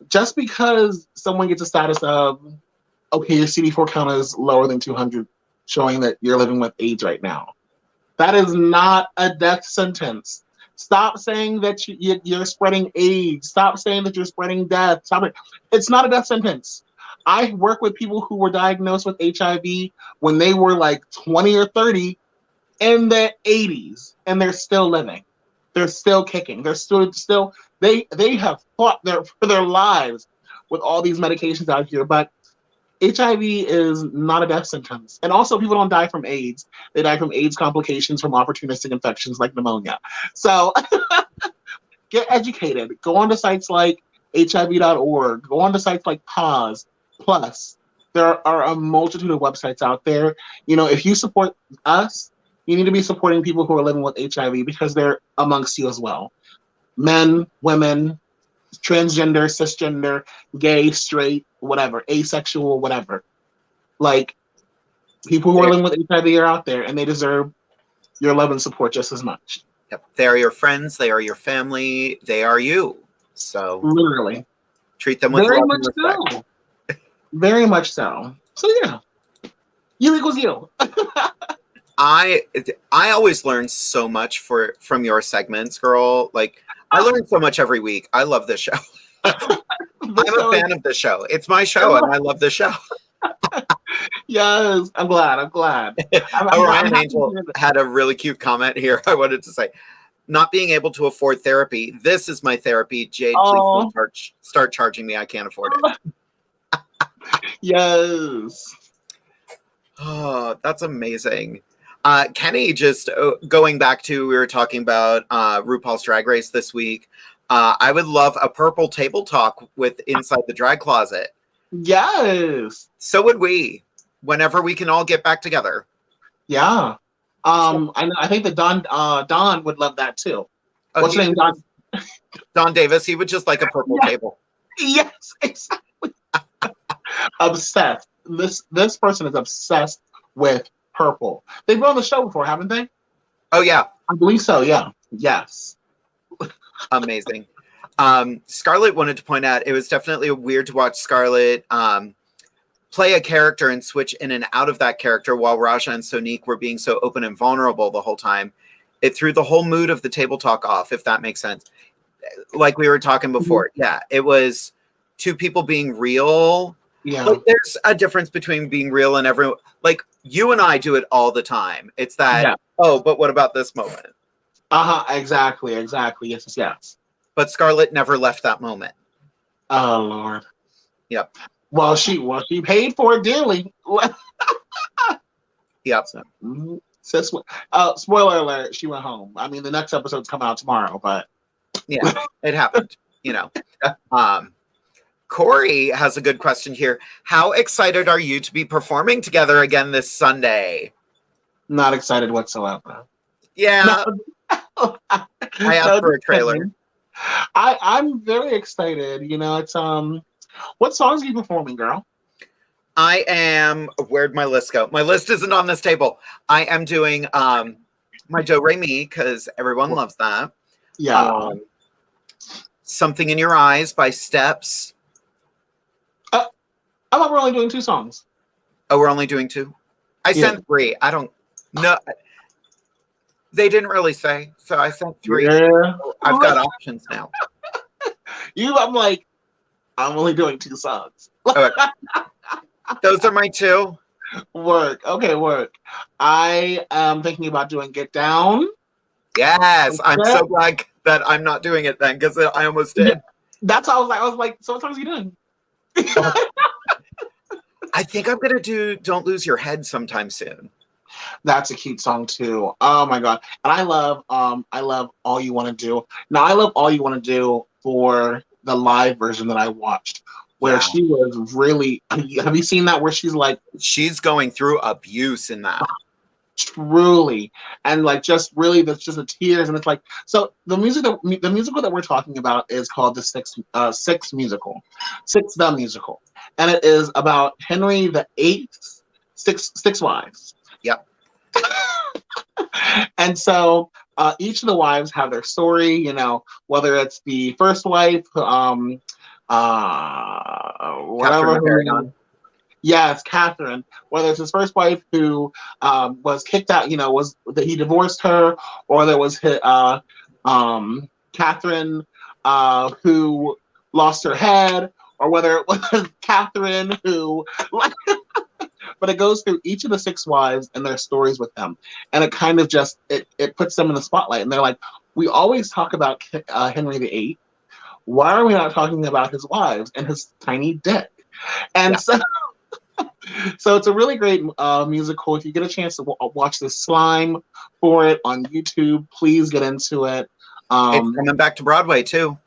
F: just because someone gets a status of okay, your CD4 count is lower than 200, showing that you're living with AIDS right now. That is not a death sentence. Stop saying that you're spreading AIDS. Stop saying that you're spreading death. Stop it. It's not a death sentence. I work with people who were diagnosed with HIV when they were like 20 or 30 in their 80s, and they're still living. They're still kicking. They're still they have fought for their lives with all these medications out here. But HIV is not a death sentence. And also, people don't die from AIDS. They die from AIDS complications from opportunistic infections like pneumonia. So get educated. Go on to sites like HIV.org. Go on to sites like PAUSE. Plus, there are a multitude of websites out there. You know, if you support us, you need to be supporting people who are living with HIV because they're amongst you as well. Men, women, transgender, cisgender, gay, straight, whatever, asexual, whatever. Like, people who are living with HIV are out there, and they deserve your love and support just as much.
E: Yep. They are your friends. They are your family. They are you. So
F: literally,
E: treat them with
F: very
E: love
F: much
E: and respect.
F: so. Very much so. So yeah, you equals you.
E: I always learn so much from your segments, girl. Like, I learn so much every week. I love this show. I'm a fan of the show. It's my show, and I love the show.
F: Yes, I'm glad.
E: Ryan Angel had a really cute comment here. I wanted to say, not being able to afford therapy. This is my therapy. Jade, please don't start charging me. I can't afford it.
F: Yes.
E: Oh, that's amazing. Kenny, just going back to, we were talking about RuPaul's Drag Race this week. I would love a purple table talk with Inside the Drag Closet.
F: Yes.
E: So would we, whenever we can all get back together.
F: Yeah. I think that Don would love that too.
E: Oh,
F: what's his name?
E: Don Davis. He would just like a purple table.
F: Yes, exactly. Obsessed. This person is obsessed with purple. They've been on the show before, haven't they?
E: Oh yeah,
F: I believe so. Yeah. Yes.
E: Amazing. Scarlett wanted to point out it was definitely weird to watch Scarlett play a character and switch in and out of that character while Raja and Sonique were being so open and vulnerable the whole time. It threw the whole mood of the table talk off, if that makes sense. Like we were talking before. Mm-hmm. Yeah, it was two people being real.
F: Yeah.
E: Like, there's a difference between being real and everyone. Like, you and I do it all the time. It's that, oh, but what about this moment?
F: Exactly. Yes.
E: But Scarlett never left that moment.
F: Oh, Lord.
E: Yep.
F: Well, she paid for it dearly.
E: Yep.
F: So, spoiler alert, she went home. I mean, the next episode's coming out tomorrow, but...
E: Yeah, it happened, you know. Corey has a good question here. How excited are you to be performing together again this Sunday?
F: Not excited whatsoever.
E: Yeah. I asked for a trailer.
F: I'm very excited. You know, it's what songs are you performing, girl?
E: I am, where'd my list go? My list isn't on this table. I am doing my Do Re Mi, because everyone loves that.
F: Yeah.
E: Something in Your Eyes by Steps.
F: I thought we're only doing 2 songs.
E: Oh, we're only doing 2? I sent 3. I don't know. They didn't really say, so I sent 3.
F: Yeah.
E: I've got options now.
F: I'm like, I'm only doing 2 songs.
E: Okay. Those are my 2.
F: Work. Okay, work. I am thinking about doing Get Down.
E: Yes, I'm so glad that I'm not doing it then, because I almost did.
F: Yeah. That's how I was like, so what songs are you doing?
E: I think I'm gonna do Don't Lose Your Head sometime soon.
F: That's a cute song too. Oh my god. And I love All You Want to Do. Now I love All You Want to Do for the live version that I watched, where she was really, have you seen that, where she's like,
E: she's going through abuse in that.
F: Truly. And like, just really, that's just the tears. And it's like, so the musical that we're talking about is called the Six Musical, the Musical. And it is about Henry VIII's six wives.
E: Yep.
F: And so each of the wives have their story, you know, whether it's the first wife, whatever. Yes, Catherine. Whether it's his first wife who was kicked out, was that he divorced her, or there was Catherine who lost her head, or whether it was Catherine who, like, but it goes through each of the 6 wives and their stories with them, and it kind of just it puts them in the spotlight, and they're like, we always talk about Henry VIII. Why are we not talking about his wives and his tiny dick? And so it's a really great musical. If you get a chance to watch the Slime for it on YouTube, please get into it.
E: It's coming back to Broadway too.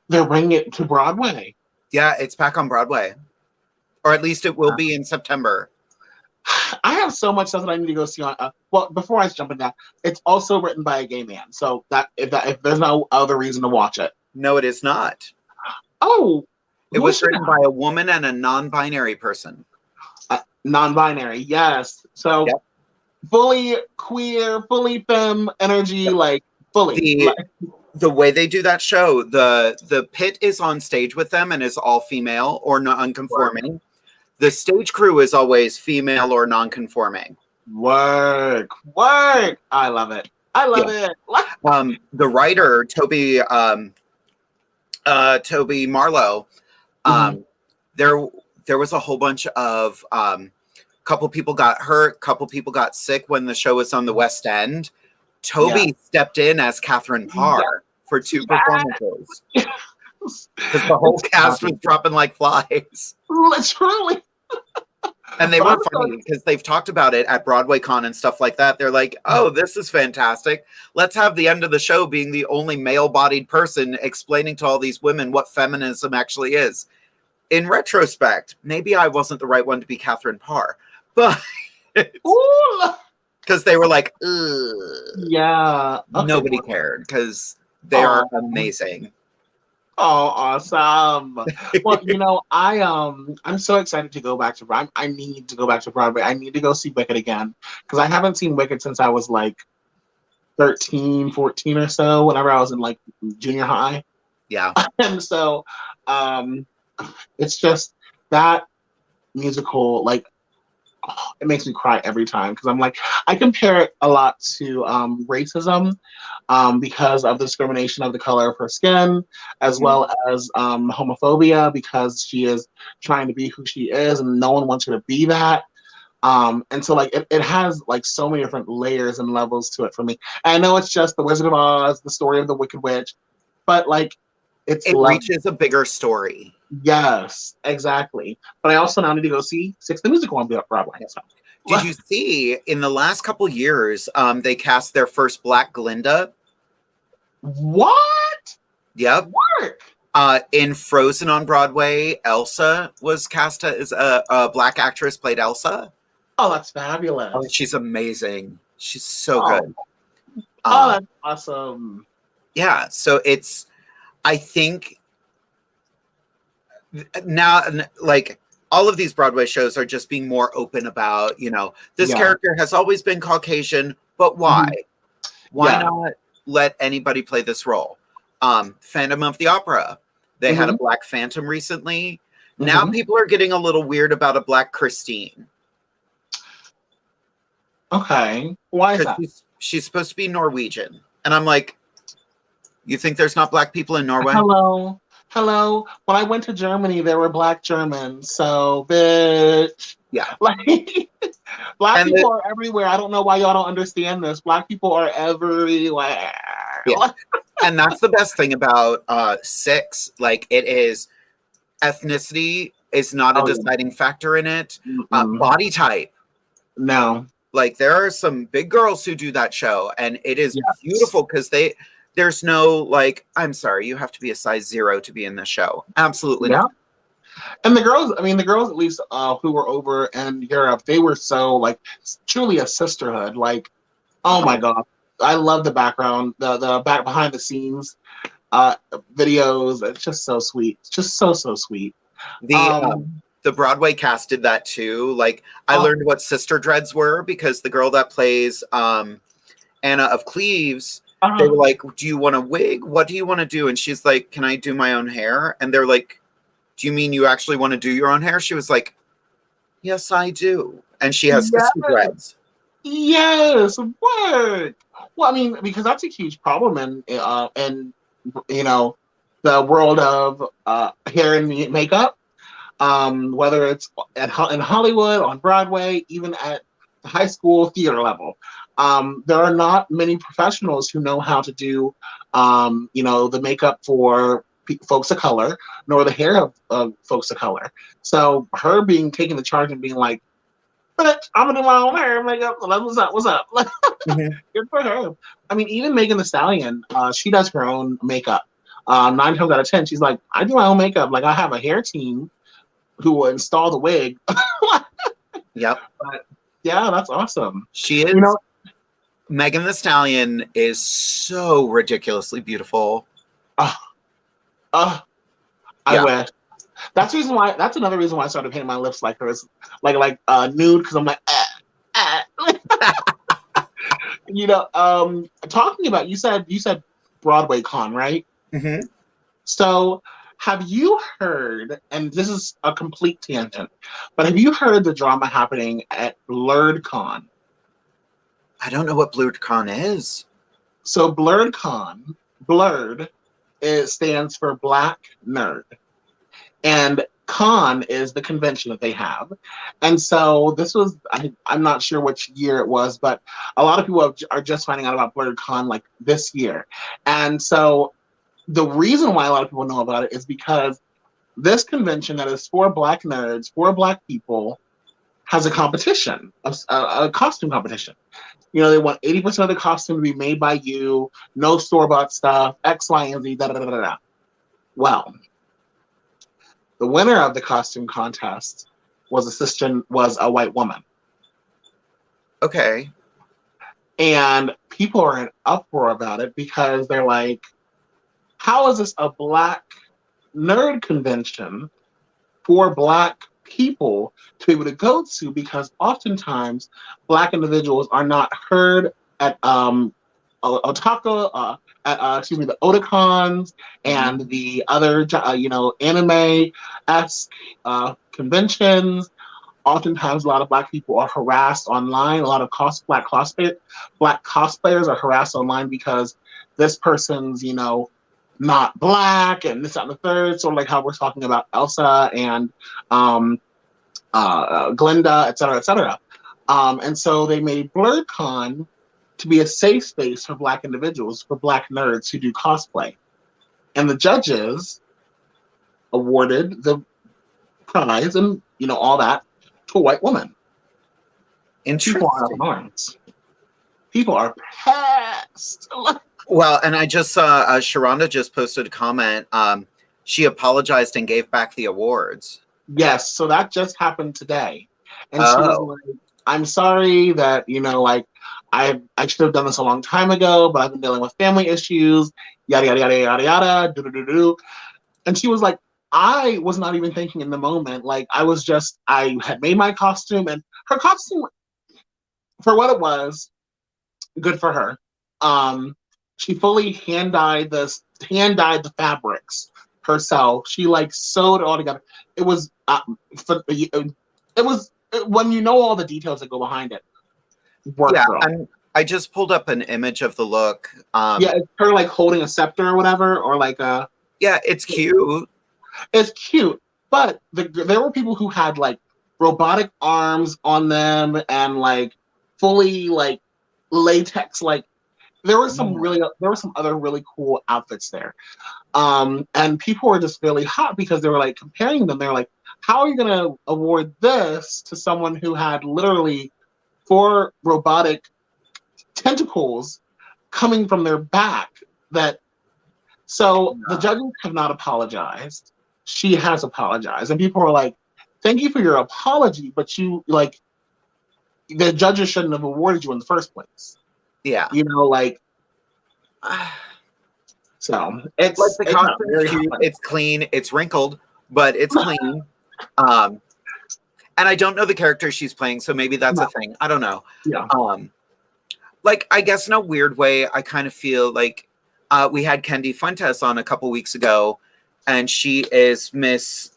F: They're bringing it to Broadway.
E: Yeah, it's back on Broadway, or at least it will be in September.
F: I have so much stuff that I need to go see on. Well, before I jump into that, it's also written by a gay man. So if there's no other reason to watch it.
E: No, it is not.
F: Oh,
E: it was written by a woman and a non-binary person.
F: Non-binary, yes. So fully queer, fully femme energy, like fully.
E: The way they do that show, the pit is on stage with them and is all female or non-conforming. Right. The stage crew is always female or non-conforming.
F: Work. I love it. The
E: writer, Toby Marlowe, there was a whole bunch of couple people got hurt, couple people got sick when the show was on the West End. Toby stepped in as Catherine Parr for 2 performances. Because the whole cast was dropping like flies.
F: Literally.
E: And they were funny because they've talked about it at Broadway Con and stuff like that. They're like, oh, this is fantastic. Let's have the end of the show being the only male-bodied person explaining to all these women what feminism actually is. In retrospect, maybe I wasn't the right one to be Catherine Parr. But because they were like, ugh.
F: Yeah.
E: Okay, nobody cared because they are amazing.
F: Oh, awesome. Well, I'm so excited to go back to Broadway. I need to go back to Broadway. I need to go see Wicked again because I haven't seen Wicked since I was like 13, 14 or so, whenever I was in like junior high.
E: Yeah.
F: And so it's just that musical, like, it makes me cry every time because I'm like, I compare it a lot to racism because of the discrimination of the color of her skin, as well as homophobia because she is trying to be who she is and no one wants her to be that. And so like it has like so many different layers and levels to it for me. And I know it's just the Wizard of Oz, the story of the Wicked Witch, but like it
E: reaches a bigger story.
F: Yes, exactly. But I also now need to go see Six the Musical on Broadway. So.
E: Did you see in the last couple years, they cast their first Black Glinda?
F: What?
E: Yep.
F: Work.
E: In Frozen on Broadway, Elsa was cast as a Black actress, played Elsa.
F: Oh, that's fabulous.
E: Oh, she's amazing. She's so good.
F: That's awesome.
E: Yeah, so I think now, like, all of these Broadway shows are just being more open about, this character has always been Caucasian, but why? Why not let anybody play this role? Phantom of the Opera. They had a Black Phantom recently. Now people are getting a little weird about a Black Christine.
F: Okay. Why is that?
E: She's supposed to be Norwegian. And I'm like, you think there's not Black people in Norway?
F: Hello. When I went to Germany, there were Black Germans. So, bitch.
E: Yeah.
F: Like, Black people are everywhere. I don't know why y'all don't understand this. Black people are everywhere.
E: Yeah. And that's the best thing about Six. Like, it is ethnicity is not a deciding factor in it. Body type.
F: No.
E: Like, there are some big girls who do that show, and it is beautiful because there's no, like, I'm sorry, you have to be a size 0 to be in this show. Absolutely not.
F: And the girls at least who were over in Europe, they were so, like, truly a sisterhood. Like, oh my God. I love the background, the back behind the scenes videos. It's just so sweet. It's just so sweet.
E: The Broadway cast did that too. Like, I learned what sister dreads were because the girl that plays Anna of Cleves, they were like, do you want a wig? What do you want to do? And she's like, can I do my own hair? And they're like, do you mean you actually want to do your own hair? She was like, Yes, I do. And she has
F: Yes.
E: sister threads.
F: Yes, work. Well, I mean, because that's a huge problem in you know the world of hair and makeup. Whether it's in Hollywood, on Broadway, even at the high school theater level, there are not many professionals who know how to do the makeup for folks of color, nor the hair of folks of color. So her being taking the charge and being like, "Bitch, I'm gonna do my own hair and makeup. What's up? What's up?" Good for her. I mean, even Megan Thee Stallion, she does her own makeup. 9 times out of 10, she's like, "I do my own makeup. Like, I have a hair team who will install the wig."
E: Yep.
F: But yeah, that's awesome.
E: She is. Megan Thee Stallion is so ridiculously beautiful.
F: I wish. That's another reason why I started painting my lips like hers, like nude, because I'm like, talking about, you said Broadway Con, right?
E: Mm-hmm.
F: So have you heard, and this is a complete tangent, but have you heard the drama happening at Blurred Con?
E: I don't know what Blurred Con is.
F: So Blurred Con, Blurred, it stands for Black Nerd. And con is the convention that they have. And so this was, I'm not sure which year it was, but a lot of people are just finding out about Blurred Con like this year. And so the reason why a lot of people know about it is because this convention that is for Black nerds, for Black people, has a competition, a costume competition. They want 80% of the costume to be made by you, no store-bought stuff, X, Y, and Z, da-da-da-da-da. Well, the winner of the costume contest was a white woman.
E: Okay.
F: And people are in uproar about it because they're like, how is this a Black nerd convention for Black people to be able to go to? Because oftentimes Black individuals are not heard at Otaka, the Otakons and the other, anime-esque conventions. Oftentimes, a lot of Black people are harassed online. A lot of Black cosplayers are harassed online because this person's, not Black and this, that, and the third. Sort of like how we're talking about Elsa and Glinda, et cetera, et cetera. And so they made Blurred Con to be a safe space for Black individuals, for Black nerds who do cosplay. And the judges awarded the prize and, all that to a white woman. People are up in arms. People are pissed.
E: Well, and I just saw Sharonda just posted a comment. She apologized and gave back the awards.
F: Yes, so that just happened today. And she was like, I'm sorry that, I should have done this a long time ago, but I've been dealing with family issues, yada, yada, yada, yada, yada, do. And she was like, I was not even thinking in the moment. Like, I had made my costume, and her costume, for what it was, good for her. She fully hand-dyed the fabrics herself. She, sewed it all together. It was, when you know all the details that go behind it.
E: I just pulled up an image of the look.
F: It's her holding a scepter or whatever, or
E: it's cute.
F: It's cute, but there were people who had robotic arms on them and fully latex. There were some other really cool outfits there, and people were just really hot because they were comparing them. They're like, how are you going to award this to someone who had literally 4 robotic tentacles coming from their back? The judges have not apologized. She has apologized, and people are like, thank you for your apology, but the judges shouldn't have awarded you in the first place.
E: Yeah.
F: So
E: it's the costume is cute, it's clean, it's wrinkled, but it's clean. And I don't know the character she's playing, so maybe that's a thing. I don't know.
F: Yeah.
E: I guess in a weird way, I kind of feel like we had Kendi Fuentes on a couple weeks ago, and she is Miss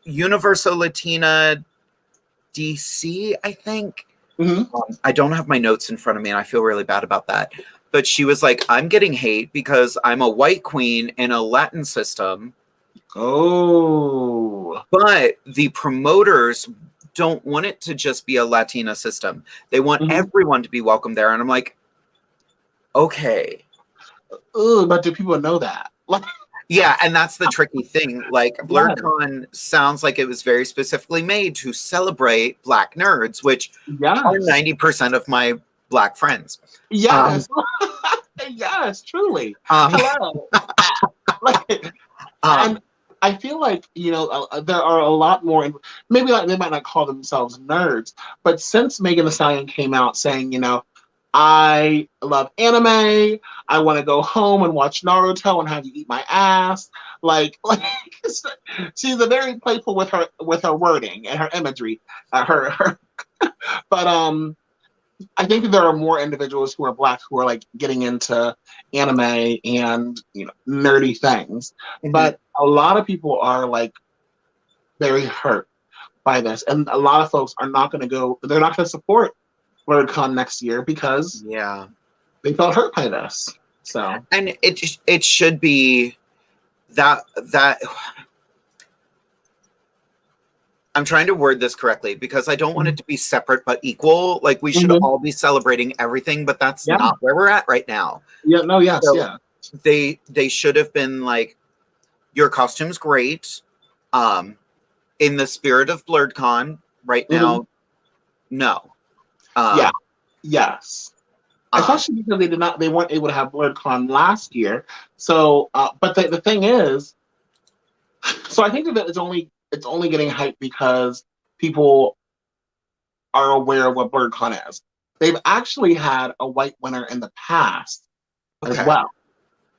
E: Universal Latina DC, I think. I don't have my notes in front of me, and I feel really bad about that. But she was like, I'm getting hate because I'm a white queen in a Latin system.
F: Oh.
E: But the promoters don't want it to just be a Latina system. They want everyone to be welcome there. And I'm like, okay.
F: Ooh, but do people know that?
E: Yeah, and that's the tricky thing. Like, BlurredCon sounds like it was very specifically made to celebrate Black nerds, which are 90% of my Black friends.
F: Yes. Yes, truly. Hello. And I feel like, you know, there are a lot more, maybe like they might not call themselves nerds, but since Megan Thee Stallion came out saying, you know, I love anime, I want to go home and watch Naruto and have you eat my ass. Like she's a very playful with her wording and her imagery. But I think that there are more individuals who are Black who are like getting into anime and, you know, nerdy things. But a lot of people are like very hurt by this, and a lot of folks are not going to go. They're not going to support BlurredCon next year because they felt hurt by this. So,
E: and it should be that I'm trying to word this correctly because I don't want it to be separate but equal. Like we should all be celebrating everything, but that's not where we're at right now.
F: Yeah, no, yes,
E: so they should have been like, your costume's great. In the spirit of BlurredCon right now, no.
F: Yes. Especially because they weren't able to have BlurredCon last year. So, but the thing is, so I think that it's only getting hyped because people are aware of what BlurredCon is. They've actually had a white winner in the past as well.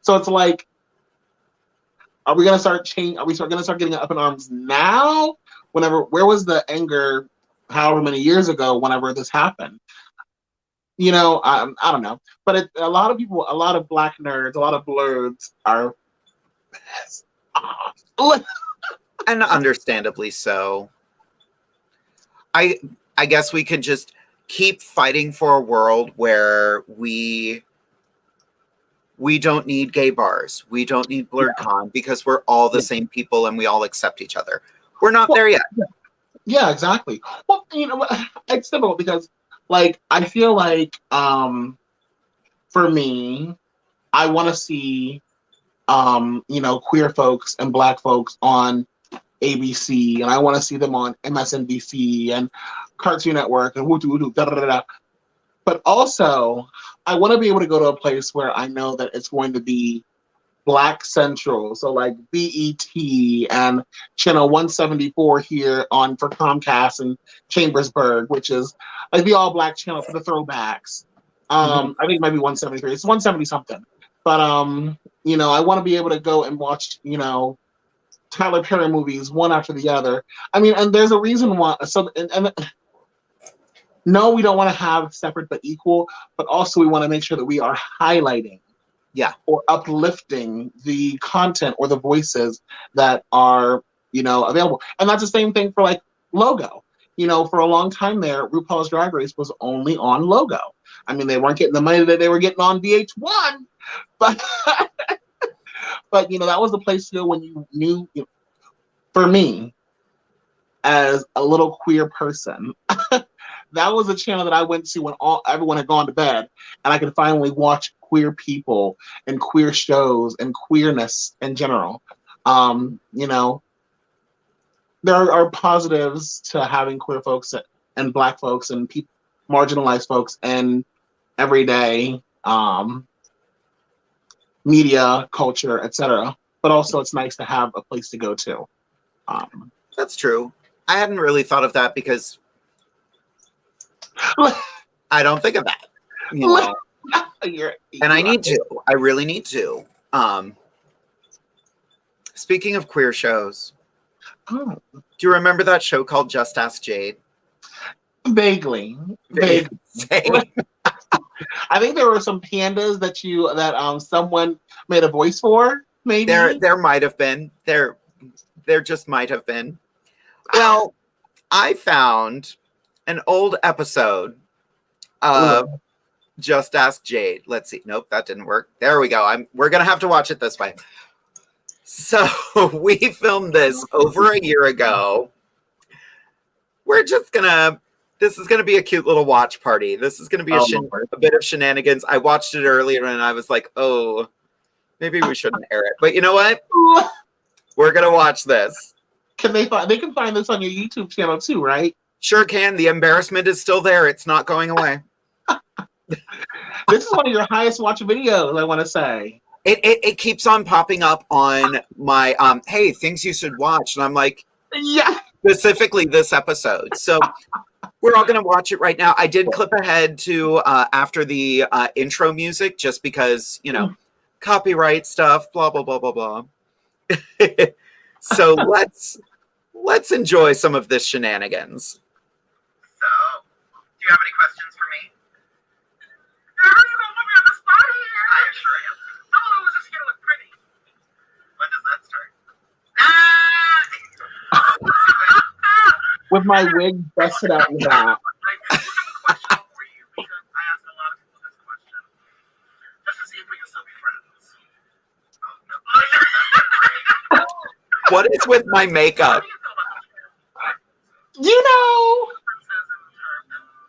F: So it's like, are we gonna start change? Are we gonna start getting up in arms now? Where was the anger? However many years ago, whenever this happened, you know, I don't know. But a lot of people, a lot of Black nerds, a lot of blurs are pissed off.
E: And understandably so. I guess we could just keep fighting for a world where we don't need gay bars. We don't need BlurredCon because we're all the same people and we all accept each other. We're not there yet.
F: Yeah, exactly. Well, you know, it's simple because, like, I feel like, for me, I want to see, you know, queer folks and Black folks on ABC, and I want to see them on MSNBC and Cartoon Network and da-da-da-da. But also, I want to be able to go to a place where I know that it's going to be Black Central, so like BET and channel 174 here for Comcast and Chambersburg, which is like the all Black channel for the throwbacks. I think it might be 173. It's 170 something. But you know, I want to be able to go and watch, you know, Tyler Perry movies one after the other. I mean, and there's a reason why. So and no, we don't want to have separate but equal, but also we want to make sure that we are highlighting or uplifting the content or the voices that are, you know, available. And that's the same thing for like Logo. You know, for a long time there, RuPaul's Drag Race was only on Logo. I mean, they weren't getting the money that they were getting on VH1, but but you know, that was the place to go when you knew, you know, for me, as a little queer person, that was a channel that I went to when everyone had gone to bed, and I could finally watch queer people and queer shows and queerness in general. You know, there are positives to having queer folks and Black folks and marginalized folks in everyday media, culture, etc. But also, it's nice to have a place to go to.
E: That's true. I hadn't really thought of that because I don't think of that. You know? And I need to. I really need to. Speaking of queer shows, do you remember that show called Just Ask Jade?
F: Vaguely. I think there were some pandas that someone made a voice for. Maybe
E: there might have been. There just might have been. Well, I found an old episode of Just Ask Jade. Let's see. Nope, that didn't work. There we go. We're gonna have to watch it this way. So we filmed this over a year ago. We're just gonna. This is gonna be a cute little watch party. This is gonna be a bit of shenanigans. I watched it earlier and I was like, oh, maybe we shouldn't air it. But you know what? We're gonna watch this.
F: They can find this on your YouTube channel too, right?
E: Sure can. The embarrassment is still there. It's not going away.
F: This is one of your highest watch videos, I want to say.
E: It keeps on popping up on my hey, things you should watch. And I'm like,
F: yeah,
E: specifically this episode. So we're all gonna watch it right now. I did clip ahead to after the intro music just because, you know, copyright stuff, blah blah blah blah blah. So let's enjoy some of this shenanigans. So, do you have any questions for me?
F: Girl, you gonna put me on the spot here?
E: I sure am.
F: Oh, it was just gonna look pretty.
E: When does that start?
F: With my wig busted out in the back.
E: I have a question for you because I asked a lot of people this question just to see if we can still be friends. Oh, no. What is with my makeup?
F: You know,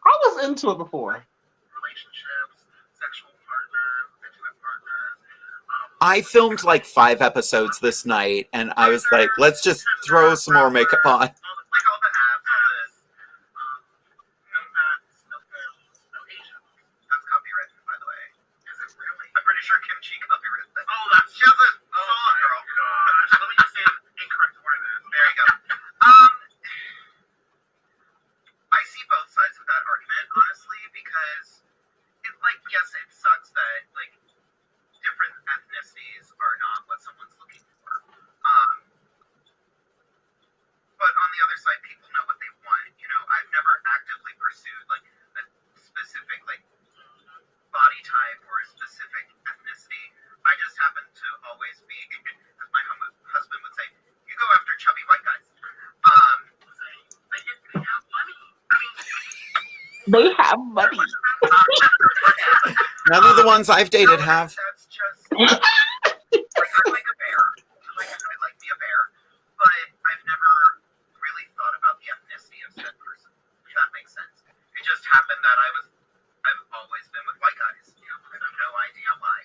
F: I was into it before.
E: Relationships, sexual partners, intimate partners. I filmed like 5 episodes this night, and I was like, let's just throw some more makeup on. Like all the abs, all this. No fats, no pills, no Asians. That's copyrighted, by the way. Is it really? I'm pretty sure kimchi copyrighted that. Oh, that's just a song, girl. Gosh. Let me just say incorrect word. There you go. I see both sides of that argument, honestly, because it, like, yes, it sucks that, like, different ethnicities are not what someone's looking for. But on the other side, people know what they want. You know, I've never actively pursued, like, a specific, like, body type or a specific ethnicity. I just happen to always be, as my husband would say, you go after chubby white guys. They have money.
F: They have money.
E: None of the ones I've dated have. That's just like I like a bear. I like me a bear, but I've never really thought about the ethnicity of said person. If that makes sense. It just happened that I've always been with white guys. You know, I have no idea why.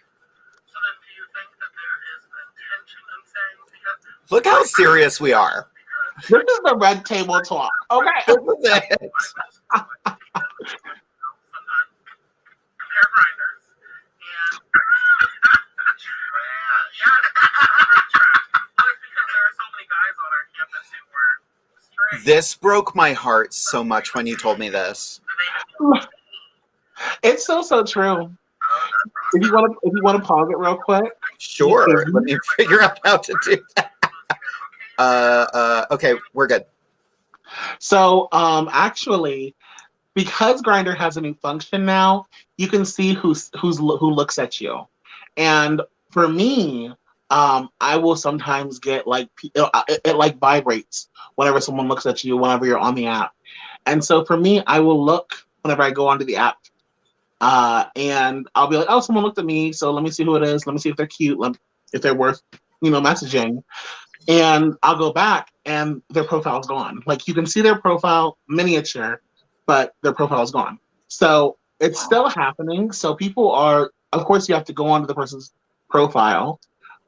E: So then, do you think that there is an intention in saying because? Look how serious we are.
F: This is the red table talk. Okay.
E: This is it. This broke my heart so much when you told me this.
F: It's so true. If you want to pause it real quick.
E: Sure. Let me figure out how to do that. Okay, we're good.
F: So, actually, because Grindr has a new function now, you can see who looks at you. And for me, I will sometimes get like it like vibrates whenever someone looks at you, whenever you're on the app. And so for me, I will look whenever I go onto the app, and I'll be like, oh, someone looked at me, so let me see who it is. Let me see if they're cute, if they're worth, messaging. And I'll go back, and their profile's gone. Like, you can see their profile miniature, but their profile's gone. So it's still happening. So people are, of course, you have to go onto the person's profile,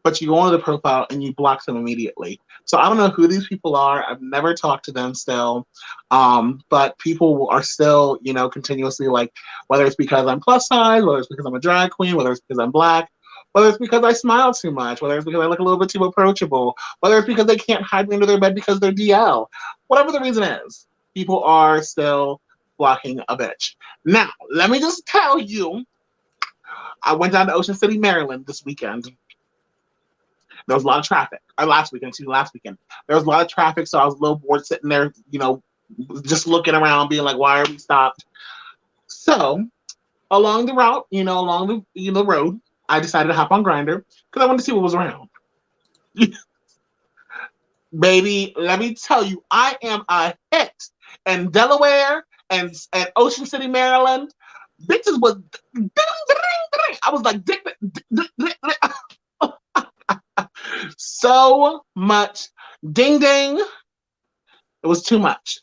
F: but you go onto the profile and you block them immediately. So I don't know who these people are. I've never talked to them still. But people are still, continuously like, whether it's because I'm plus size, whether it's because I'm a drag queen, whether it's because I'm black, whether it's because I smile too much, whether it's because I look a little bit too approachable, whether it's because they can't hide me under their bed because they're DL. Whatever the reason is, people are still blocking a bitch. Now, let me just tell you, I went down to Ocean City, Maryland this weekend. There was a lot of traffic. Or last weekend. There was a lot of traffic, so I was a little bored sitting there, just looking around, being like, why are we stopped? So, along the route, along the road, I decided to hop on Grindr because I wanted to see what was around. Baby, let me tell you, I am a hit in Delaware and Ocean City, Maryland. Bitches was I was like so much ding ding. It was too much.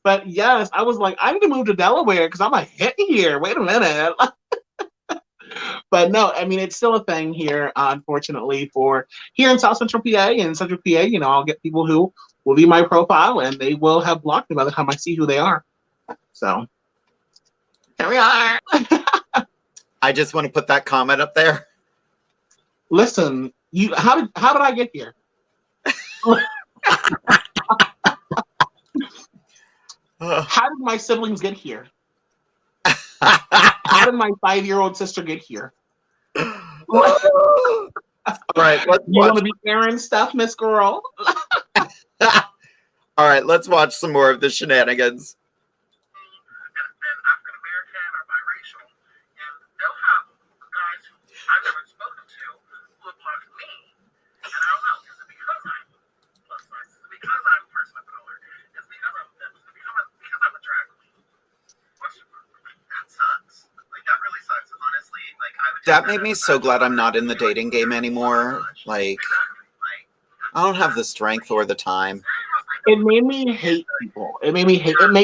F: But yes, I was like, I need to move to Delaware because I'm a hit here. Wait a minute. But no, I mean, it's still a thing here, unfortunately, for here in South Central PA and Central PA. You know, I'll get people who will view my profile and they will have blocked me by the time I see who they are. So here we are.
E: I just want to put that comment up there.
F: Listen, how did I get here? How did my siblings get here? How did my 5-year-old sister get here?
E: All right,
F: you want to be Aaron stuff, Miss Girl?
E: All right, let's watch some more of the shenanigans. That made me so glad I'm not in the dating game anymore. Like, I don't have the strength or the time.
F: It made me hate people. It makes me hate men.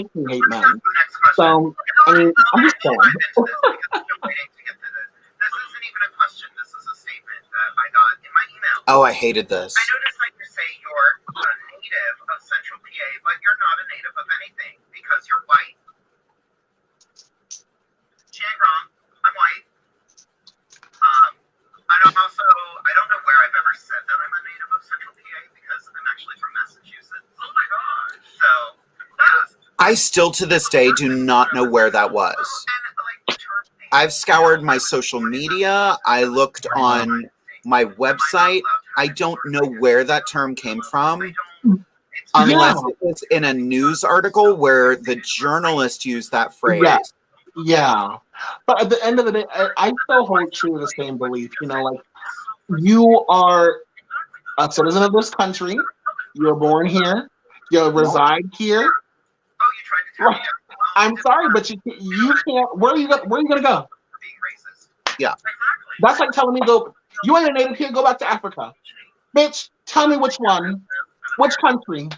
F: So, I mean, I'm just saying.
E: Oh, I hated this.
I: I noticed like you say you're a native of Central PA, but you're not a native of anything because you're white. She ain't wrong. I'm white. I don't know where I've ever said that I'm a native of Central PA because I'm actually from Massachusetts. Oh my god. So,
E: I still to this day do not know where that was. I've scoured my social media. I looked on my website. I don't know where that term came from. Unless it was in a news article where the journalist used that phrase.
F: Yeah. But at the end of the day, I still hold true to the same belief. You know, like, you are a citizen of this country. You're born here. You reside here. Right. I'm sorry, but you can't. Where are you gonna go?
E: Yeah.
F: That's like telling me you ain't a native here. Go back to Africa, bitch. Tell me which one. Which country?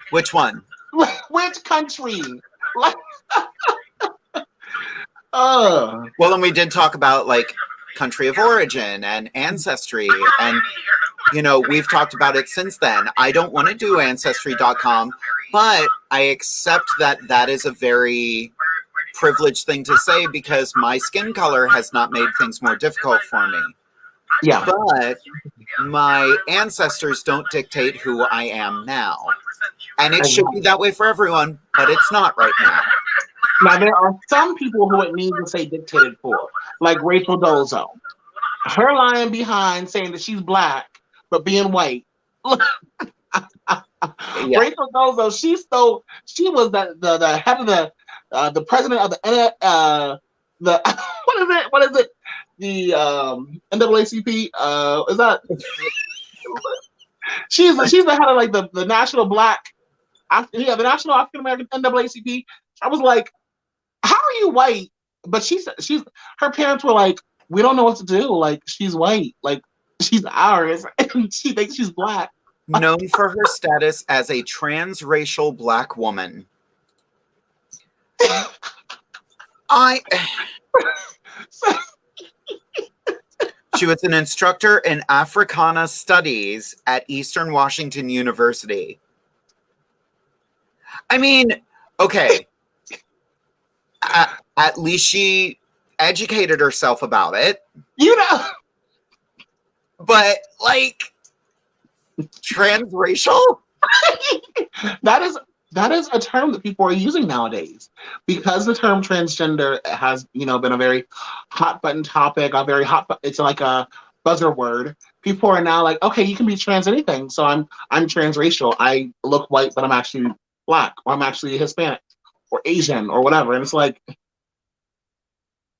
E: Which one?
F: Which country?
E: Well, and we did talk about like country of origin and ancestry, and you know, we've talked about it since then. I don't want to do ancestry.com, but I accept that that is a very privileged thing to say because my skin color has not made things more difficult for me.
F: Yeah.
E: But my ancestors don't dictate who I am now. And it should be that way for everyone, but it's not right now.
F: Now, there are some people who it needs to say dictated for, like Rachel Dolezal. Her lying behind saying that she's black, but being white.
E: Yeah.
F: Rachel Dolezal, she was the head of the president of the what is it? The NAACP. Is that? She's the head of like the national black. The National African American NAACP. I was like, how are you white? But her parents were like, we don't know what to do. Like, she's white. Like, she's ours. And she thinks she's black.
E: Known for her status as a transracial black woman. She was an instructor in Africana Studies at Eastern Washington University. I mean, okay. At least she educated herself about it.
F: You know.
E: But, like, transracial?
F: That is a term that people are using nowadays because the term transgender has, been a very hot button topic, it's like a buzzer word. People are now like, okay, you can be trans anything. So I'm transracial. I look white, but I'm actually black, or I'm actually Hispanic or Asian or whatever. And it's like,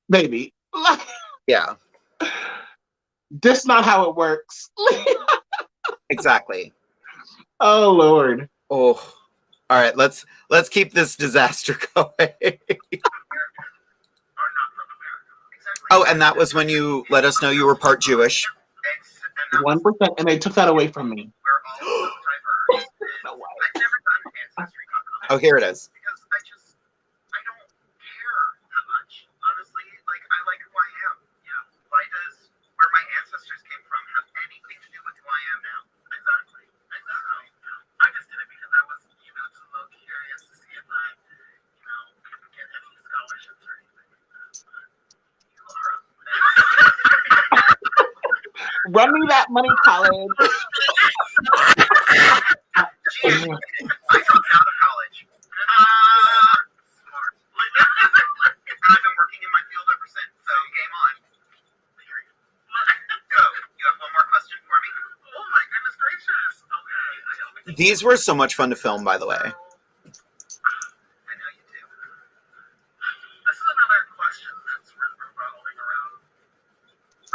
F: baby,
E: yeah.
F: This not how it works.
E: Exactly.
F: Oh Lord.
E: Oh, all right. Let's keep this disaster going. Oh, and that was when you let us know you were part Jewish.
F: 1%, and they took that away from me. No way.
E: Oh, here it is.
I: Because I don't care that much. Honestly, like, I like who I am. Yeah. Why does where my ancestors came from have anything to do with who I am now? Exactly. I just did it because I was, just a little curious to see if I, could get any scholarships or anything like that. But you are.
F: Run me that money, college.
I: I dropped out of college. Smart. And I've been working in my field ever since, so game on. Go. You have one more question for me? Oh my goodness gracious. Okay.
E: These were so much fun to film, by the way.
I: I know you do. This is another question that's revolving around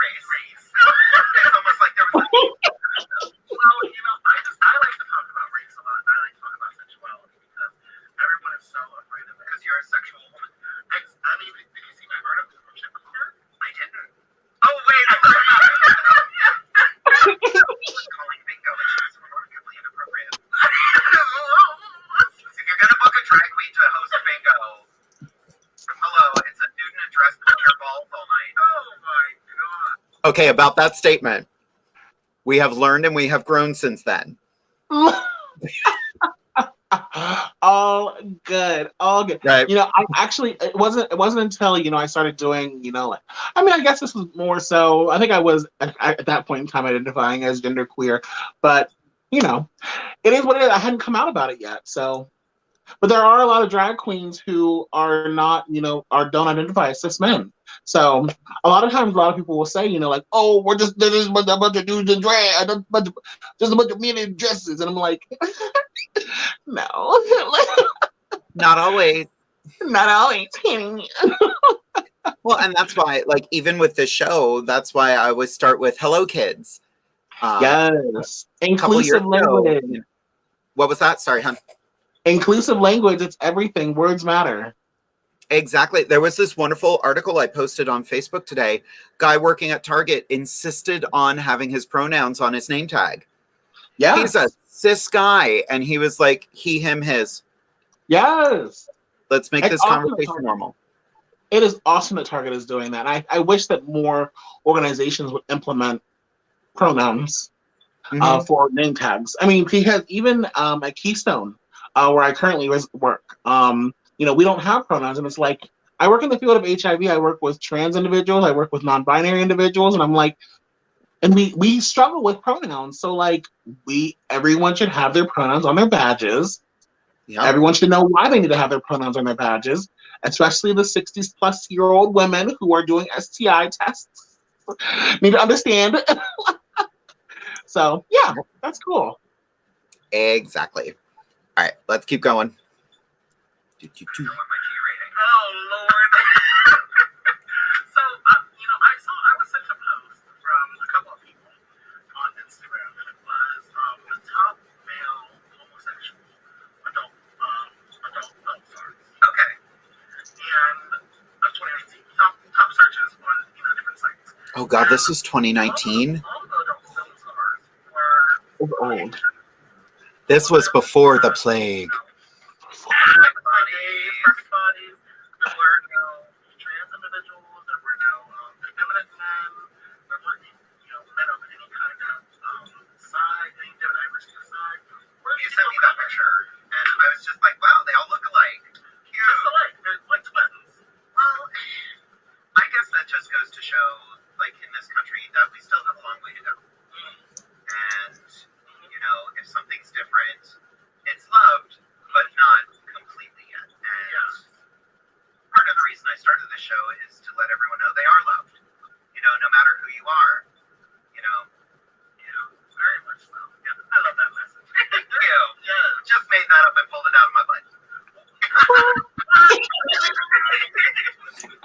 I: race. It's almost like there was well, I like to talk about race a lot, and I like to talk about sexuality because everyone is so afraid of it. Because you're a sexual woman. I mean, did you see my article from Chicago? I didn't. Oh, wait, I heard about it. Calling bingo, which is remarkably inappropriate. So if you're going to book a drag queen to host a bingo, hello, it's a dude in a dress pulling your balls all night. Oh, my God.
E: Okay, about that statement. We have learned and we have grown since then.
F: All good.
E: Right.
F: I actually it wasn't until I started doing I guess this was more so. I think I was at that point in time identifying as genderqueer, but it is what it is. I hadn't come out about it yet, so. But there are a lot of drag queens who are not, don't identify as cis men. So a lot of times, a lot of people will say, like, oh, there's just a bunch of dudes in drag, just a bunch of men in dresses, and I'm like, no,
E: Not always.
F: not always.
E: Well, and that's why, like, even with this show, that's why I always start with "Hello, kids."
F: Yes, inclusive language.
E: What was that? Sorry, hon.
F: Inclusive language, it's everything. Words matter.
E: Exactly. There was this wonderful article I posted on Facebook today. Guy working at Target insisted on having his pronouns on his name tag.
F: Yeah.
E: He's a cis guy, and he was like, he, him, his.
F: Yes.
E: Let's make this conversation normal.
F: It is awesome that Target is doing that. I wish that more organizations would implement pronouns for name tags. I mean, because even at Keystone, where I currently work, we don't have pronouns, and it's like, I work in the field of HIV. I work with trans individuals. I work with non-binary individuals, and I'm like, and we struggle with pronouns. So like, everyone should have their pronouns on their badges. Yep. Everyone should know why they need to have their pronouns on their badges, especially the 60-plus-year-old women who are doing STI tests need to understand. So yeah, that's cool.
E: Exactly. All right, let's keep going.
I: Oh, Lord. So, I was sent a post from a couple of people on Instagram, and it was the top male homosexual adult stars. Okay. And of 2019, top searches on different sites.
E: Oh, God, this is 2019?
I: All the adult film stars were
F: old.
E: This was before the plague.
I: Perfect bodies. There were no trans individuals. There were no feminine men. There weren't men of any kind of side, any diversity of side. You sent me that picture, and I was just like, wow, they all look alike. Cute. Just alike. They're like twins. Well, I guess that just goes to show, like, in this country, that we still have a long way to go. And if something's different, it's loved, but not completely yet. And part of the reason I started this show is to let everyone know they are loved. No matter who you are. Very much so. Yeah, I love that message. Thank you. Yeah. Just made that up and pulled it out of my butt.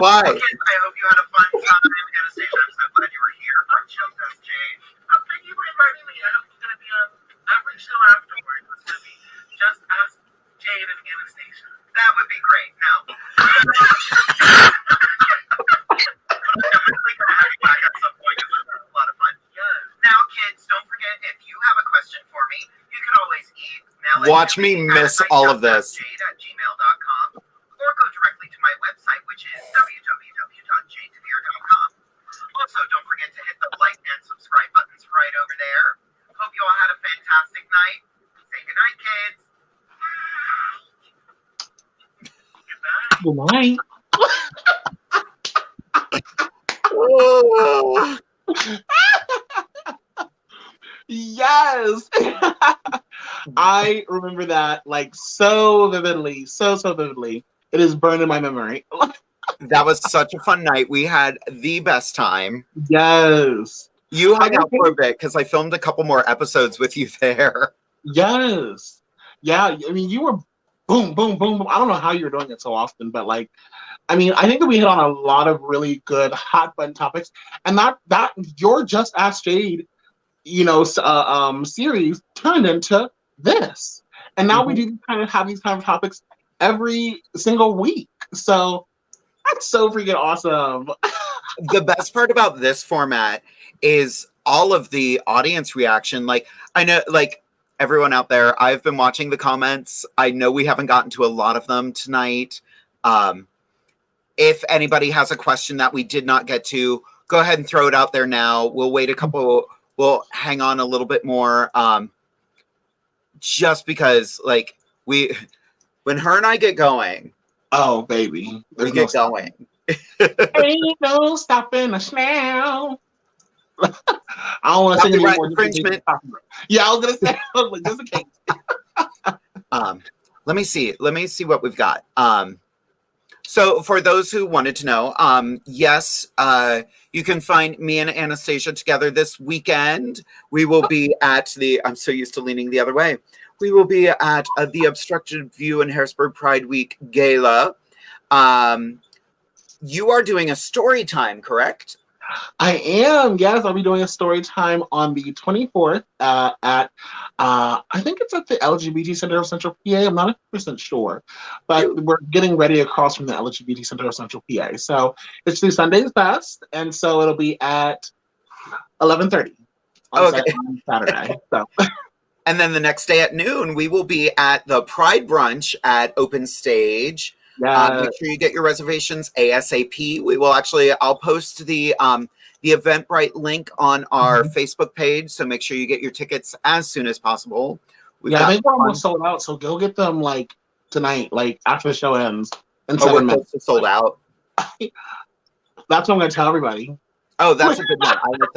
E: Why?
I: Okay, I hope you had a fun time, Anastasia. I'm so glad you were here on Showcase Jade. Thank you for inviting me. I hope you're going to be on
E: Watch me miss all of this.
I: jade@gmail.com, or go directly to my website, which is www.jadedevere.com. Also, don't forget to hit the like and subscribe buttons right over there. Hope you all had a fantastic night. Say goodnight, kids. Goodbye.
F: Yes. I remember that like so vividly, so vividly. It is burned in my memory.
E: That was such a fun night. We had the best time.
F: Yes.
E: You hung out for a bit because I filmed a couple more episodes with you there.
F: Yes. Yeah. I mean, you were boom, boom, boom, boom. I don't know how you're doing it so often, but like, I mean, I think that we hit on a lot of really good hot button topics, and that your Just Ask Jade, series turned into this, and now we do kind of have these kind of topics every single week. So that's so freaking awesome.
E: The best part about this format is all of the audience reaction. Like, I know, like, everyone out there, I've been watching the comments. I know we haven't gotten to a lot of them tonight. If anybody has a question that we did not get to, go ahead and throw it out there now. We'll wait we'll hang on a little bit more. Just because, like, when her and I get going.
F: Oh, baby.
E: We get going.
F: Ain't no stopping us now. I don't want to sing any more infringement. Yeah, I was gonna say, just in case.
E: Let me see what we've got. So for those who wanted to know, yes, you can find me and Anastasia together this weekend. We will be at I'm so used to leaning the other way. We will be at the Obstructed View and Harrisburg Pride Week Gala. You are doing a story time, correct?
F: I am, yes. I'll be doing a story time on the 24th at, I think it's at the LGBT Center of Central PA. I'm not 100% sure, but we're getting ready across from the LGBT Center of Central PA. So it's through Sunday's Best, and so it'll be at 11:30 on Saturday. So.
E: And then the next day at noon, we will be at the Pride Brunch at Open Stage. Make sure you get your reservations ASAP. We will I'll post the Eventbrite link on our Facebook page, so make sure you get your tickets as soon as possible.
F: I think we're almost sold out, so go get them like tonight, like after the show ends.
E: And we're close to sold out.
F: That's what I'm going to tell everybody.
E: Oh, that's a good one. I like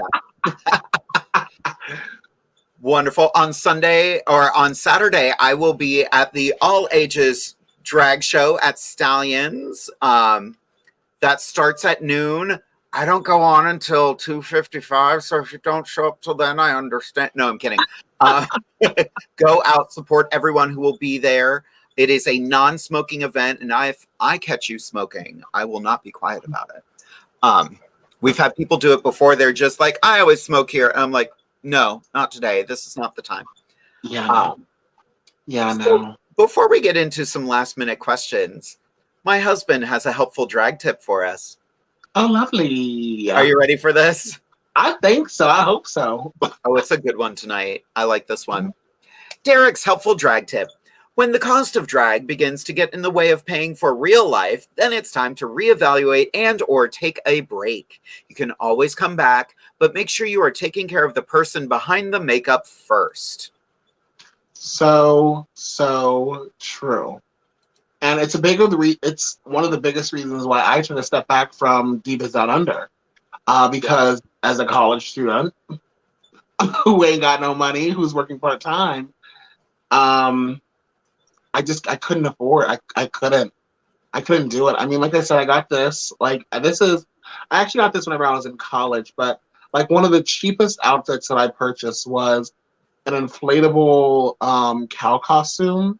E: that. Wonderful. On Saturday, I will be at the All Ages drag show at Stallions. That starts at noon. I don't go on until 2:55, so if you don't show up till then, I understand. No, I'm kidding. Go out, support everyone who will be there. It is a non-smoking event, and if I catch you smoking, I will not be quiet about it. We've had people do it before. They're just like, I always smoke here. And I'm like, no, not today. This is not the time.
F: Yeah.
E: No. Before we get into some last minute questions, my husband has a helpful drag tip for us.
F: Oh, lovely.
E: Are you ready for this?
F: I think so. I hope so.
E: Oh, it's a good one tonight. I like this one. Derek's helpful drag tip. When the cost of drag begins to get in the way of paying for real life, then it's time to reevaluate and or take a break. You can always come back, but make sure you are taking care of the person behind the makeup first.
F: So true. And it's it's one of the biggest reasons why I took a step back from Divas Down Under. Because as a college student who ain't got no money, who's working part-time, I couldn't afford. I couldn't do it. I mean, like I said, I got this. I actually got this whenever I was in college, but like one of the cheapest outfits that I purchased was an inflatable cow costume.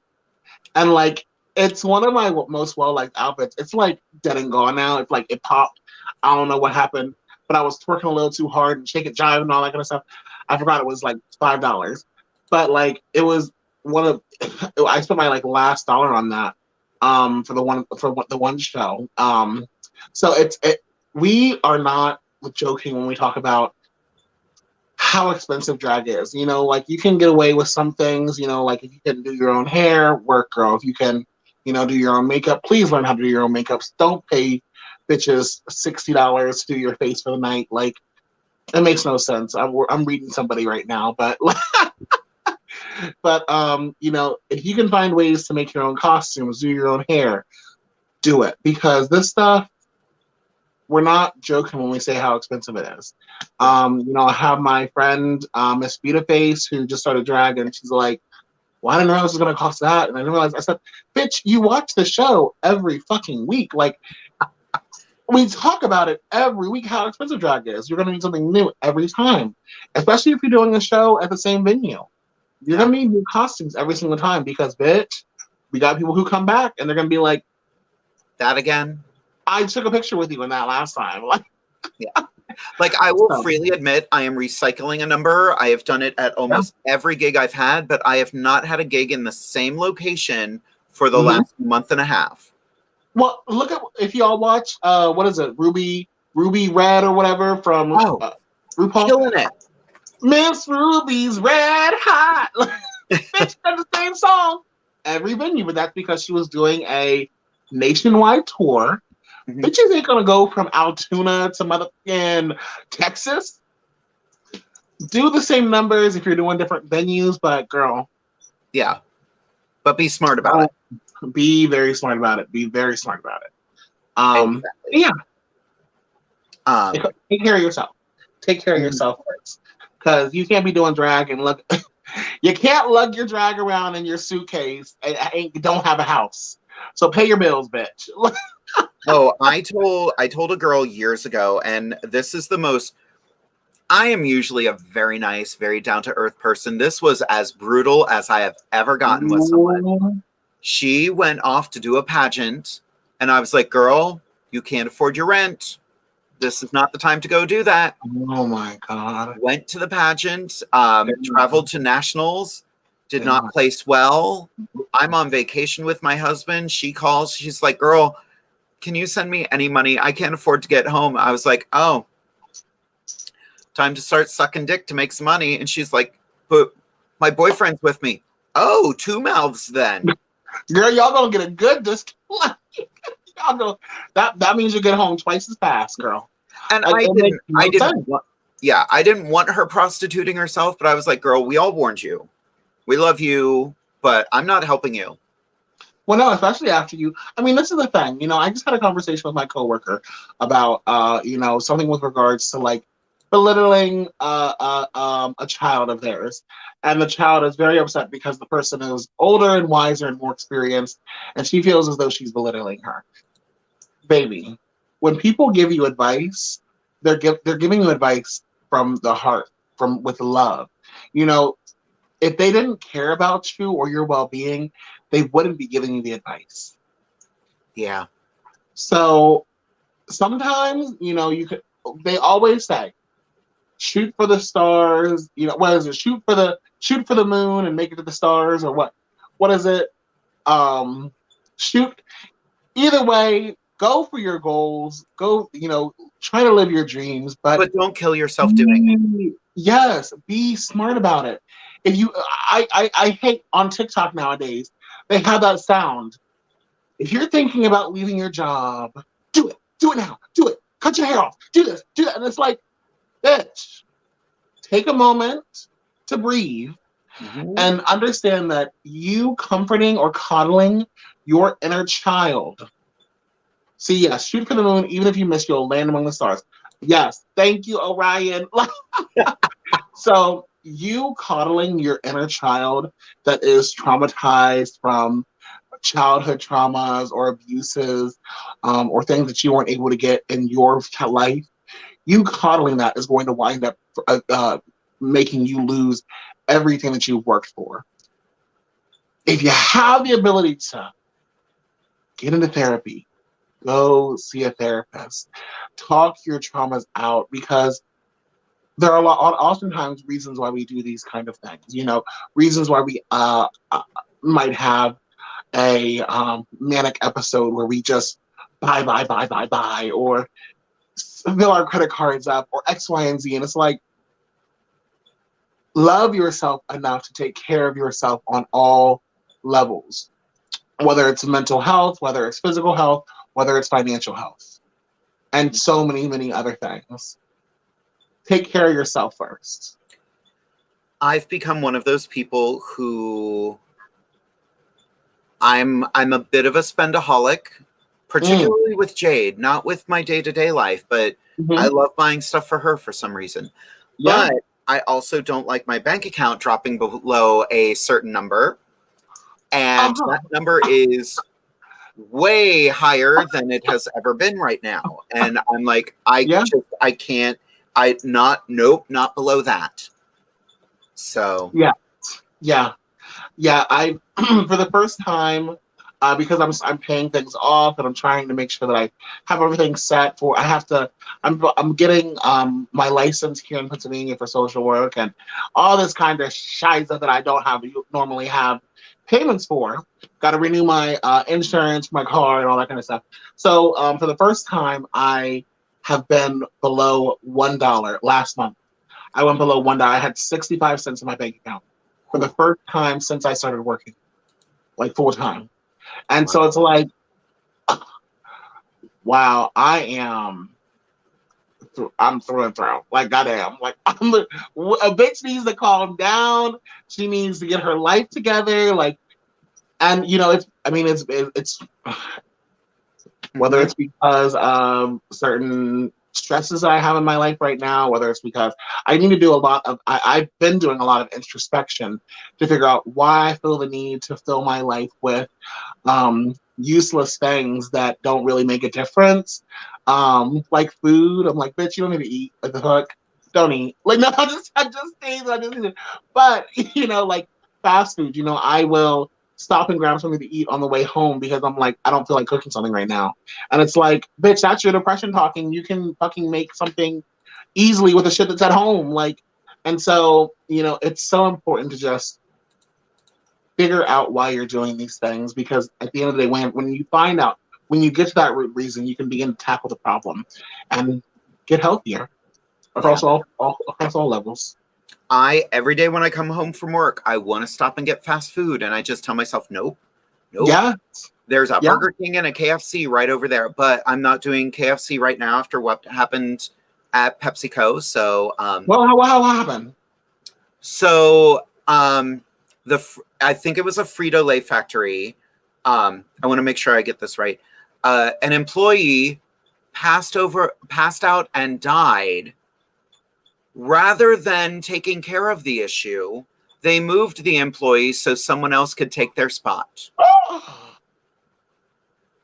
F: And like, it's one of my most well-liked outfits. It's like dead and gone now. It's like it popped. I don't know what happened, but I was twerking a little too hard and shake it, jive and all that kind of stuff. I forgot it was like $5, but like it was I spent my like last dollar on that for the one show. So we are not joking when we talk about how expensive drag is. You know, like you can get away with some things, you know, like if you can do your own hair, work, girl. If you can, you know, do your own makeup, please learn how to do your own makeup. Don't pay bitches $60 to do your face for the night. Like, it makes no sense. I'm reading somebody right now, but you know, if you can find ways to make your own costumes, do your own hair, do it, because this stuff, we're not joking when we say how expensive it is. You know, I have my friend Miss Vita Face who just started drag, and she's like, "Well, I didn't realize it was gonna cost that," and I didn't realize. I said, "Bitch, you watch the show every fucking week. Like, we talk about it every week how expensive drag is. You're gonna need something new every time, especially if you're doing a show at the same venue. You're gonna need new costumes every single time because, bitch, we got people who come back and they're gonna be like,
E: that again.
F: I took a picture with you in that last time." Like,
E: yeah. Like, I will freely admit I am recycling a number. I have done it at almost every gig I've had, but I have not had a gig in the same location for the last month and a half.
F: Well, look at, if y'all watch, what is it, Ruby Red or whatever from RuPaul.
E: Killing it.
F: Miss Ruby's Red Hot. Bitch does the same song every venue, but that's because she was doing a nationwide tour. Bitches ain't gonna go from Altoona to motherfucking Texas. Do the same numbers if you're doing different venues, but girl.
E: Yeah. But be smart about it.
F: Be very smart about it. Be very smart about it.
E: Exactly.
F: Yeah. Take care of yourself. Take care of yourself first. Because you can't be doing drag and look. You can't lug your drag around in your suitcase and don't have a house. So pay your bills, bitch.
E: Oh, I told a girl years ago, and this is the most. I am usually a very nice, very down-to-earth person. This was as brutal as I have ever gotten with someone. She went off to do a pageant, and I was like, girl, you can't afford your rent. This is not the time to go do that.
F: Oh, my God.
E: Went to the pageant, traveled to nationals, did not place well. I'm on vacation with my husband. She calls. She's like, girl, can you send me any money? I can't afford to get home. I was like, oh, time to start sucking dick to make some money. And she's like, but my boyfriend's with me. Oh, two mouths then.
F: Girl, y'all gonna get a good discount. Y'all go, that means you get home twice as fast, girl.
E: And I didn't want her prostituting herself, but I was like, girl, we all warned you. We love you, but I'm not helping you.
F: Well, no, especially after you. I mean, this is the thing. You know, I just had a conversation with my coworker about, you know, something with regards to like belittling a child of theirs, and the child is very upset because the person is older and wiser and more experienced, and she feels as though she's belittling her. Baby, when people give you advice, they're giving you advice from the heart, with love. You know, if they didn't care about you or your well-being, they wouldn't be giving you the advice.
E: Yeah.
F: So sometimes, you know, they always say, shoot for the stars, you know, what is it? Shoot for the moon and make it to the stars, or what? What is it? Shoot. Either way, go for your goals. Go, you know, try to live your dreams, but
E: don't kill yourself doing it.
F: Yes, be smart about it. If you, I hate on TikTok nowadays, they have that sound. If you're thinking about leaving your job, do it. Do it now. Do it. Cut your hair off. Do this. Do that. And it's like, bitch, take a moment to breathe and understand that you comforting or coddling your inner child. See, yes, shoot for the moon. Even if you miss, you'll land among the stars. Yes. Thank you, Orion. So you coddling your inner child that is traumatized from childhood traumas or abuses or things that you weren't able to get in your life, you coddling that is going to wind up making you lose everything that you've worked for. If you have the ability to get into therapy, go see a therapist, talk your traumas out, because there are oftentimes reasons why we do these kind of things. You know, reasons why we might have a manic episode where we just buy, or fill our credit cards up, or X, Y, and Z. And it's like, love yourself enough to take care of yourself on all levels, whether it's mental health, whether it's physical health, whether it's financial health, and so many, many other things. Take care of yourself first.
E: I've become one of those people who I'm a bit of a spendaholic, particularly with Jade, not with my day-to-day life, but I love buying stuff for her for some reason.
F: Yeah.
E: But I also don't like my bank account dropping below a certain number. And that number is way higher than it has ever been right now. And I'm like, nope, not below that. So
F: yeah. I for the first time, because I'm paying things off and I'm trying to make sure that I have everything set for. I'm getting my license here in Pennsylvania for social work and all this kind of shiza that I don't normally have payments for. Got to renew my insurance, my car, and all that kind of stuff. So for the first time, I have been below $1 last month. I went below $1. I had 65 cents in my bank account for the first time since I started working, like full time. And so it's like, wow, I'm through and through. Like, goddamn. Like, a bitch needs to calm down. She needs to get her life together. Like, and you know, it's whether it's because of certain stresses I have in my life right now, whether it's because I need to do I've been doing a lot of introspection to figure out why I feel the need to fill my life with useless things that don't really make a difference. Like food. I'm like, bitch, you don't need to eat. What the fuck? Don't eat. Like, no, I just eat. But, you know, like fast food, you know, I will stop and grab something to eat on the way home because I'm like, I don't feel like cooking something right now. And it's like, bitch, that's your depression talking. You can fucking make something easily with the shit that's at home. Like, and so, you know, it's so important to just figure out why you're doing these things, because at the end of the day, when you find out, when you get to that root reason, you can begin to tackle the problem and get healthier across all levels.
E: Every day when I come home from work, I want to stop and get fast food, and I just tell myself, nope.
F: Yeah.
E: There's a Burger King and a KFC right over there, but I'm not doing KFC right now after what happened at PepsiCo. So,
F: well, what happened?
E: So, I think it was a Frito-Lay factory. I want to make sure I get this right. An employee passed out and died. Rather than taking care of the issue, they moved the employee so someone else could take their spot.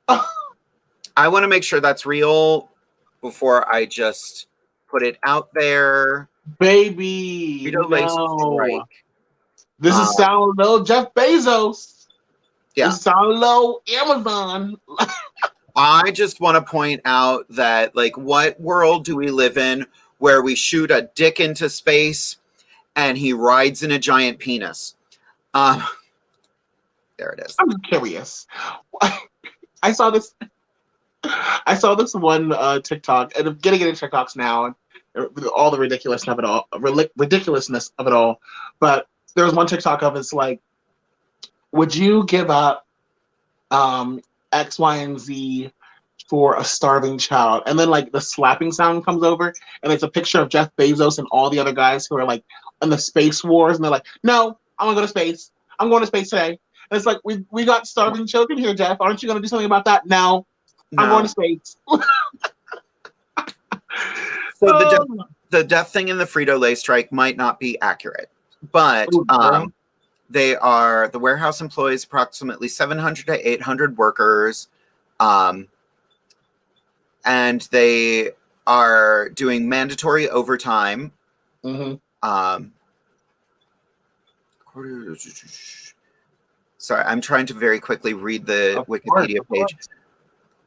E: I want to make sure that's real before I just put it out there.
F: Baby,
E: no.
F: This is sound low Jeff Bezos.
E: Yeah.
F: This is sound low Amazon.
E: I just want to point out that, like, what world do we live in where we shoot a dick into space and he rides in a giant penis? There it is.
F: I'm curious. I saw this one TikTok, and I'm getting into TikToks now, and all the ridiculousness of it all. But there was one TikTok of it's like, would you give up X, Y, and Z for a starving child? And then like the slapping sound comes over, and it's a picture of Jeff Bezos and all the other guys who are like in the space wars, and they're like, no, I'm gonna go to space. I'm going to space today. And it's like, we got starving children here, Jeff. Aren't you gonna do something about that? No. I'm going to space.
E: So the death thing in the Frito-Lay strike might not be accurate, but the warehouse employs approximately 700 to 800 workers, and they are doing mandatory overtime. Sorry, I'm trying to very quickly read the Wikipedia page.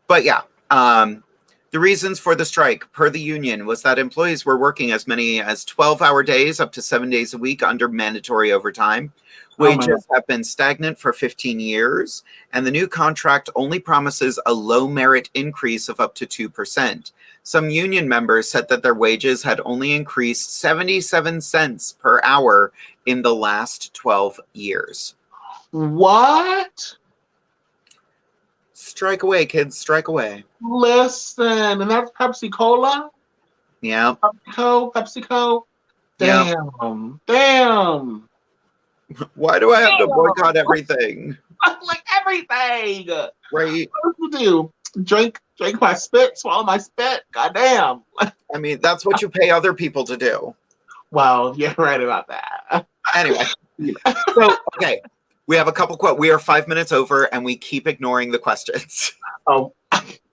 E: But yeah, the reasons for the strike, per the union, was that employees were working as many as 12-hour days up to 7 days a week under mandatory overtime. Wages have been stagnant for 15 years, and the new contract only promises a low merit increase of up to 2%. some union members said that their wages had only increased 77 cents per hour in the last 12 years.
F: What?
E: Strike away, kids. Strike away.
F: Listen, and that's Pepsi Cola?
E: Yeah.
F: PepsiCo?
E: Yeah.
F: Damn.
E: Why do I have to boycott everything?
F: Like everything.
E: Right.
F: What do you do? Drink my spit, swallow my spit. Goddamn.
E: I mean, that's what you pay other people to do.
F: Well, you're right about that.
E: Anyway. So, okay. We have a couple quotes. We are 5 minutes over, and we keep ignoring the questions.
F: Oh,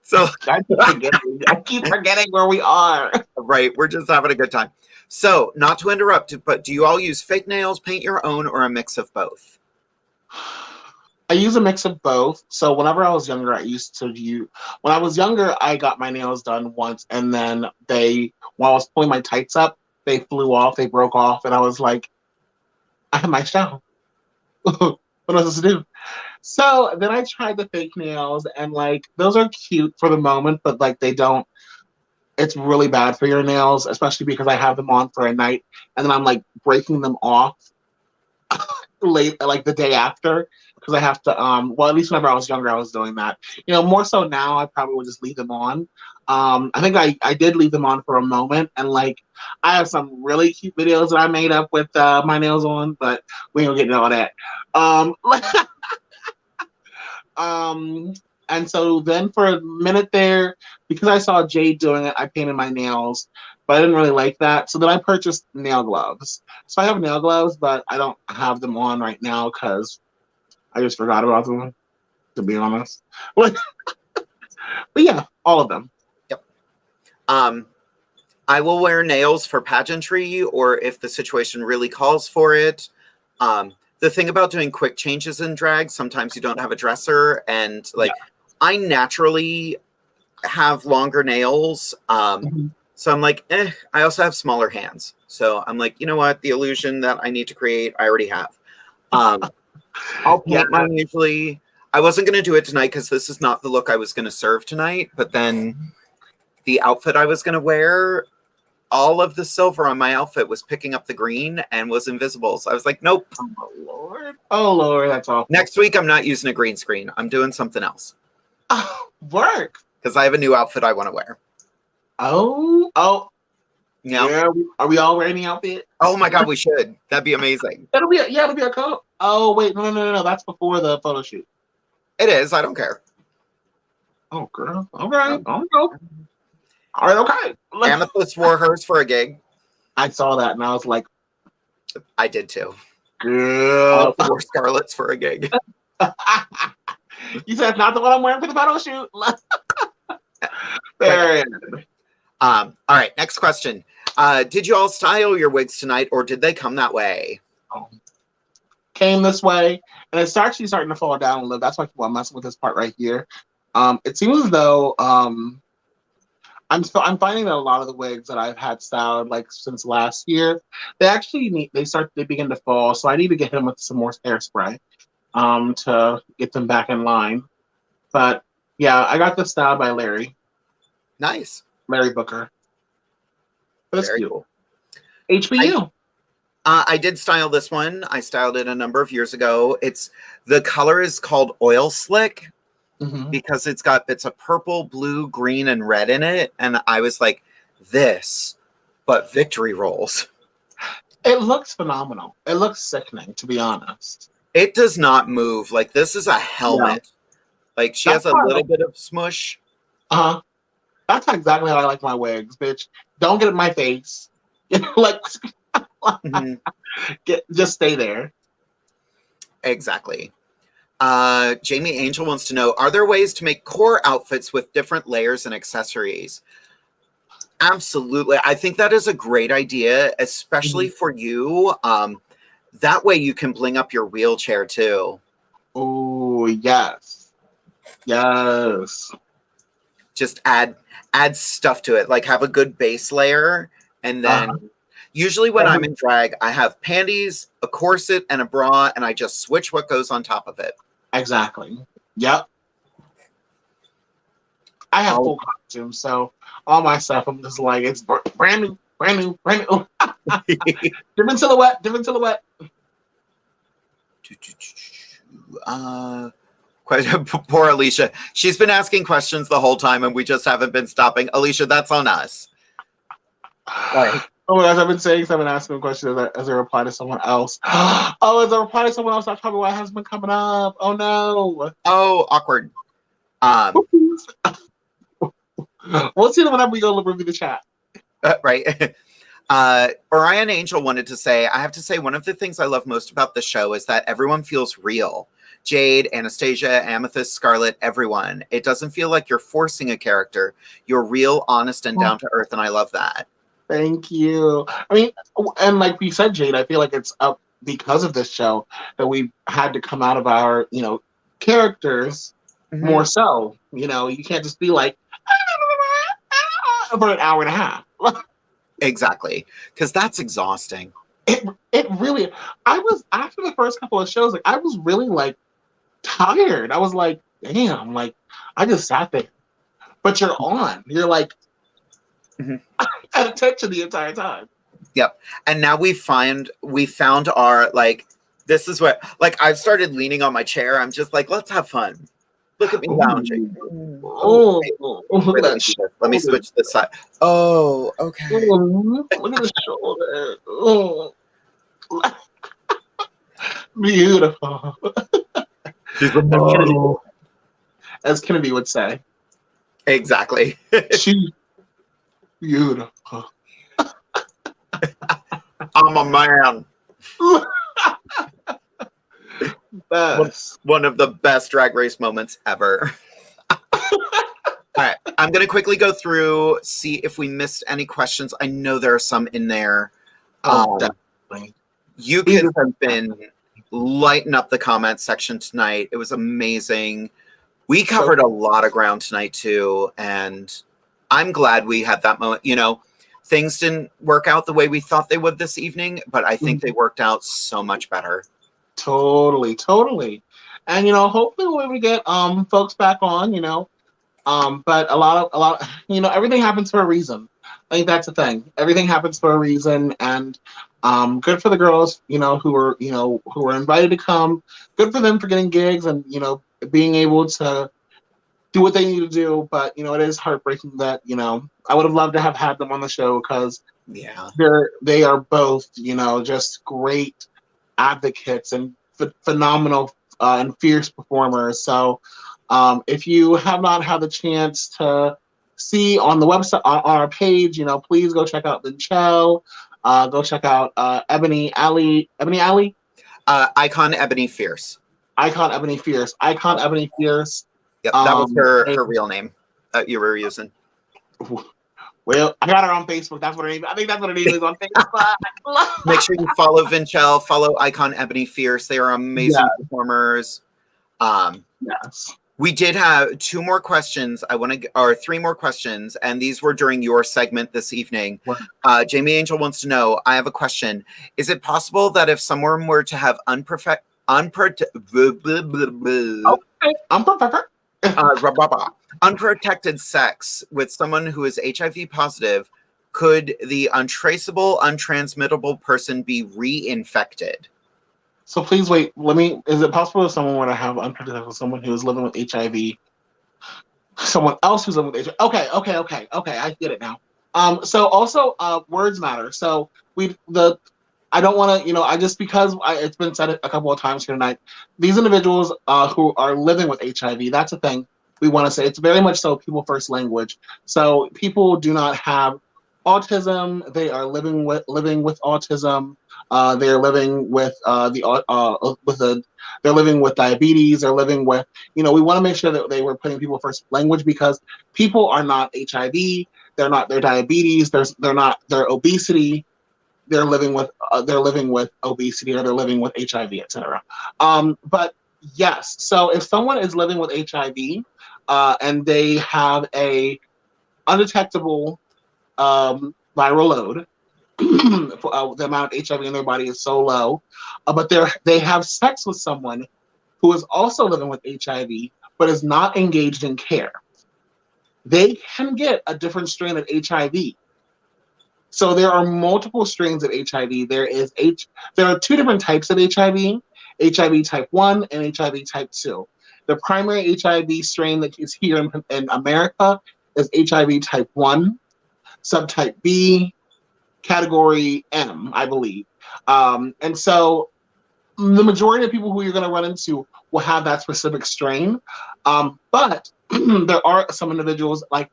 E: so
F: I keep forgetting where we are.
E: Right, we're just having a good time. So, not to interrupt, but do you all use fake nails, paint your own, or a mix of both?
F: I use a mix of both. So whenever I was younger, when I was younger, I got my nails done once, and then while I was pulling my tights up, they flew off, they broke off, and I was like, I have my shell. What else to do? So then I tried the fake nails, and like those are cute for the moment, but like it's really bad for your nails, especially because I have them on for a night, and then I'm like breaking them off late, like the day after, because I have to. Well, at least whenever I was younger, I was doing that. More so now, I probably would just leave them on. I think I did leave them on for a moment, and like I have some really cute videos that I made up with my nails on, but we ain't gonna get into all that. And so then for a minute there, because I saw Jade doing it, I painted my nails, but I didn't really like that. So then I purchased nail gloves. So I have nail gloves, but I don't have them on right now because I just forgot about them, to be honest. But yeah, all of them.
E: Yep. I will wear nails for pageantry or if the situation really calls for it. The thing about doing quick changes in drag, sometimes you don't have a dresser, and like I naturally have longer nails. So I'm like, I also have smaller hands. So I'm like, you know what? The illusion that I need to create, I already have. I'll paint mine usually. I wasn't going to do it tonight because this is not the look I was going to serve tonight. But then the outfit I was going to wear, all of the silver on my outfit was picking up the green and was invisible. So I was like, nope.
F: Oh, Lord, that's awful.
E: Next week, I'm not using a green screen. I'm doing something else.
F: Work.
E: Because I have a new outfit I want to wear.
F: Oh.
E: Yeah.
F: Are we all wearing the outfit?
E: Oh, my God, we should. That'd be amazing.
F: It'll be a coat. Oh, wait, no. That's before the photo shoot.
E: It is. I don't care.
F: Oh, girl. All right. All right, okay.
E: Amethyst wore hers for a gig.
F: I saw that, and I was like,
E: I did too.
F: Girl.
E: I wore Scarlett's for a gig.
F: You said it's not the one I'm wearing for the photo shoot. Fair enough.
E: All right, next question. Did you all style your wigs tonight, or did they come that way?
F: Came this way, and it's actually starting to fall down a little. That's why people are messing with this part right here. It seems as though I'm finding that a lot of the wigs that I've had styled like since last year, they begin to fall. So I need to get him with some more hairspray to get them back in line. But yeah, I got this styled by Larry.
E: Nice.
F: Larry Booker. That's
E: Very
F: cool. HBU.
E: I did style this one. I styled it a number of years ago. The color is called Oil Slick. Because it's got bits of purple, blue, green, and red in it. And I was like, this, but victory rolls.
F: It looks phenomenal. It looks sickening, to be honest.
E: It does not move. Like, this is a helmet. Yeah. Like, she has a little bit of smush.
F: Uh-huh. That's exactly how I like my wigs, bitch. Don't get in my face. Like, just stay there.
E: Exactly. Jamie Angel wants to know, are there ways to make core outfits with different layers and accessories? Absolutely. I think that is a great idea, especially for you. That way you can bling up your wheelchair too.
F: Oh, yes. Yes.
E: Just add stuff to it. Like have a good base layer. And then usually when I'm in drag, I have panties, a corset, and a bra, and I just switch what goes on top of it.
F: Exactly. Yep. I have full costumes, so all my stuff. I'm just like, it's brand new, brand new, brand new. Different silhouette, different silhouette.
E: Poor Alicia. She's been asking questions the whole time, and we just haven't been stopping. Alicia, that's on us.
F: Right. Oh my gosh, I've been saying something, asking a question as a reply to someone else. Oh, as a reply to someone else, that's probably why it hasn't been coming up. Oh no.
E: Oh, awkward.
F: We'll see whenever we go review the chat.
E: Right. Orion Angel wanted to say, I have to say, one of the things I love most about the show is that everyone feels real. Jade, Anastasia, Amethyst, Scarlet, everyone. It doesn't feel like you're forcing a character. You're real, honest, and down to earth, and I love that.
F: Thank you. I mean, and like we said, Jade, I feel like it's up because of this show that we had to come out of our, characters more so. You can't just be like for an hour and a half.
E: Exactly. Because that's exhausting.
F: It really, I was, after the first couple of shows, like I was really like tired. I was like, damn, like I just sat there. But you're on. You're like at attention the entire time.
E: Yep. And now we found our, like, this is what, like, I've started leaning on my chair. I'm just like, let's have fun. Look at me lounging.
F: Oh, look at that.
E: Let me switch this side. Oh, okay.
F: Look at the shoulder. Oh. Beautiful. As Kennedy would say.
E: Exactly.
F: She's beautiful.
E: I'm a man. One of the best Drag Race moments ever. All right, I'm going to quickly go through, see if we missed any questions. I know there are some in there.
F: Definitely.
E: You kids have been lighting up the comment section tonight. It was amazing. We covered a lot of ground tonight too, and I'm glad we had that moment. Things didn't work out the way we thought they would this evening, but I think they worked out so much better.
F: Totally. And hopefully we'll be able to get folks back on, but a lot of everything happens for a reason. I think that's the thing. Everything happens for a reason, and good for the girls, who were invited to come. Good for them for getting gigs and being able to do what they need to do. But it is heartbreaking that I would have loved to have had them on the show because they are both just great advocates and phenomenal and fierce performers. So if you have not had the chance to see on the website, on our page, please go check out Linchell. Go check out Ebony Alley.
E: Icon Ebony Fierce.
F: Icon Ebony Fierce.
E: Yep, that was her real name that you were using.
F: Well, I got her on Facebook. That's what her name. I think that's what her name is on Facebook.
E: Make sure you follow Vinchell, follow Icon Ebony Fierce. They are amazing performers.
F: Yes.
E: We did have 2 more questions. Or 3 more questions, and these were during your segment this evening. Jamie Angel wants to know, I have a question. Is it possible that if someone were to have unprotected sex with someone who is HIV positive, could the untraceable, untransmittable person be reinfected?
F: So please wait. Is it possible if someone were to have unprotected with someone who is living with HIV, someone else who's living with HIV? Okay. I get it now. So also, words matter. So I don't want to, I just because it's been said a couple of times here tonight. These individuals who are living with HIV, that's a thing we want to say. It's very much so people first language. So people do not have autism. They are living with autism. They're living with they're living with diabetes. They're living with, we want to make sure that they were putting people first language because people are not HIV. They're not their diabetes. They're not their obesity. They're living with obesity or they're living with HIV, etc. But yes, so if someone is living with HIV and they have a undetectable viral load, the amount of HIV in their body is so low, but they have sex with someone who is also living with HIV but is not engaged in care, they can get a different strain of HIV. So there are multiple strains of HIV. There are two different types of HIV, HIV type 1 and HIV type 2. The primary HIV strain that is here in America is HIV type 1, subtype B, category M, I believe. And so the majority of people who you're going to run into will have that specific strain. But there are some individuals at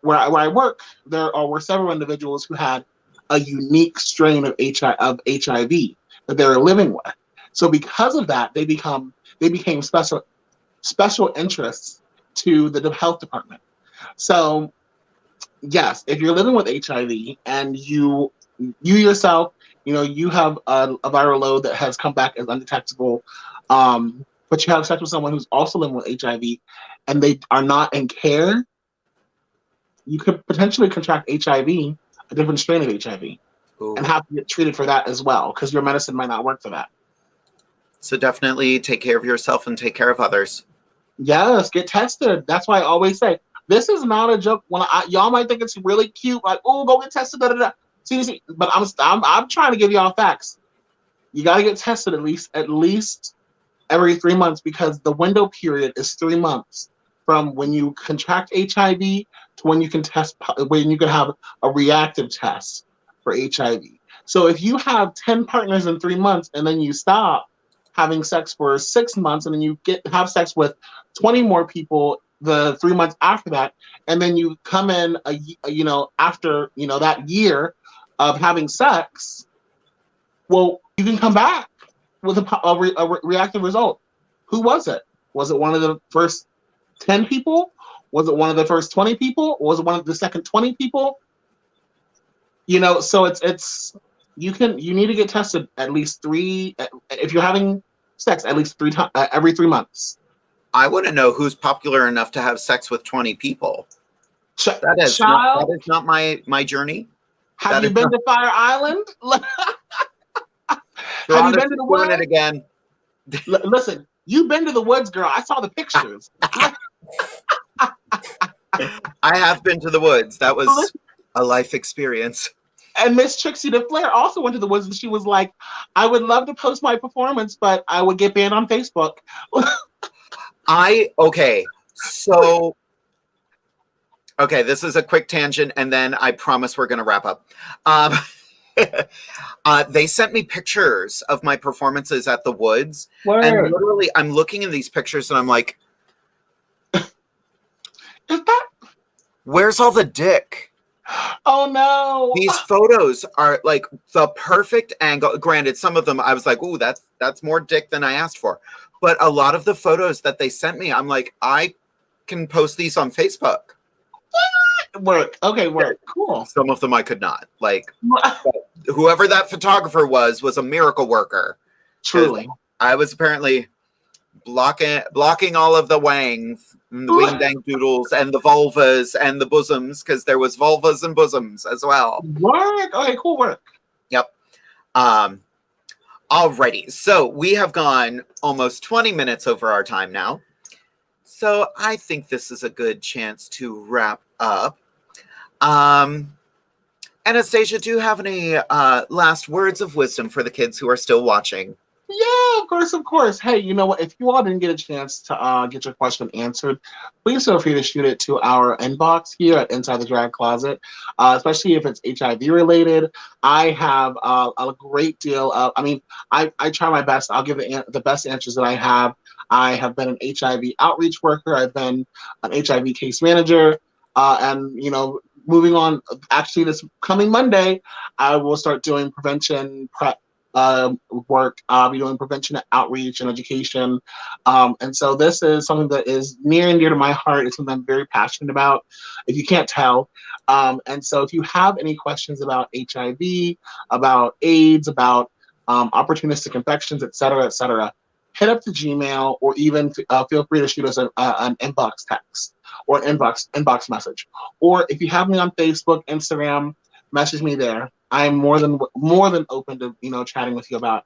F: where I work, were several individuals who had a unique strain of HIV that they were living with. So because of that, they became special interests to the health department. So yes, if you're living with HIV and you yourself, you have a viral load that has come back as undetectable, but you have sex with someone who's also living with HIV and they are not in care, you could potentially contract HIV, a different strain of HIV, Ooh. And have to get treated for that as well, because your medicine might not work for that.
E: So definitely take care of yourself and take care of others.
F: Yes, get tested. That's why I always say, this is not a joke. Y'all might think it's really cute, like, oh, go get tested, da da da. See, but I'm trying to give y'all facts. You got to get tested at least every 3 months, because the window period is 3 months from when you contract HIV to when you can have a reactive test for HIV. So if you have 10 partners in 3 months and then you stop having sex for 6 months and then you have sex with 20 more people the 3 months after that, and then you come in after that year of having sex, well, you can come back with a reactive result. Who was it? Was it one of the first 10 people? Was it one of the first 20 people? Or was it one of the second 20 people? So you need to get tested at least if you're having sex at least 3 times every 3 months.
E: I want to know who's popular enough to have sex with 20 people. That is not my journey.
F: Have you been to Fire Island? Have you been to the woods?
E: Doing it again.
F: Listen, you've been to the woods, girl. I saw the pictures.
E: I have been to the woods. That was a life experience.
F: And Miss Trixie DeFlair also went to the woods, and she was like, I would love to post my performance, but I would get banned on Facebook.
E: This is a quick tangent, and then I promise we're going to wrap up. They sent me pictures of my performances at the woods.
F: Word.
E: And literally, I'm looking in these pictures, and I'm like, where's all the dick?
F: Oh, no.
E: These photos are like the perfect angle. Granted, some of them I was like, ooh, that's more dick than I asked for. But a lot of the photos that they sent me, I'm like, I can post these on Facebook.
F: Work. Okay, work. Cool.
E: Some of them I could not. Like, whoever that photographer was a miracle worker.
F: Truly.
E: I was apparently blocking all of the wangs, and the wing dang doodles, and the vulvas, and the bosoms, because there was vulvas and bosoms as well.
F: Work. Okay, cool work.
E: Yep. Alrighty. So we have gone almost 20 minutes over our time now. So I think this is a good chance to wrap up. Anastasia, do you have any last words of wisdom for the kids who are still watching?
F: Yeah, of course. Hey, you know what? If you all didn't get a chance to get your question answered, please feel free to shoot it to our inbox here at Inside the Drag Closet, especially if it's HIV related. I have a great deal of, I try my best. I'll give the best answers that I have. I have been an HIV outreach worker. I've been an HIV case manager. And, moving on, actually this coming Monday, I will start doing prevention prep work. I'll be doing prevention outreach and education. And so this is something that is near and dear to my heart. It's something I'm very passionate about, if you can't tell. And so if you have any questions about HIV, about AIDS, about opportunistic infections, et cetera, hit up the Gmail, or even feel free to shoot us an inbox text or an inbox message. Or if you have me on Facebook, Instagram, message me there. I'm more than open to chatting with you about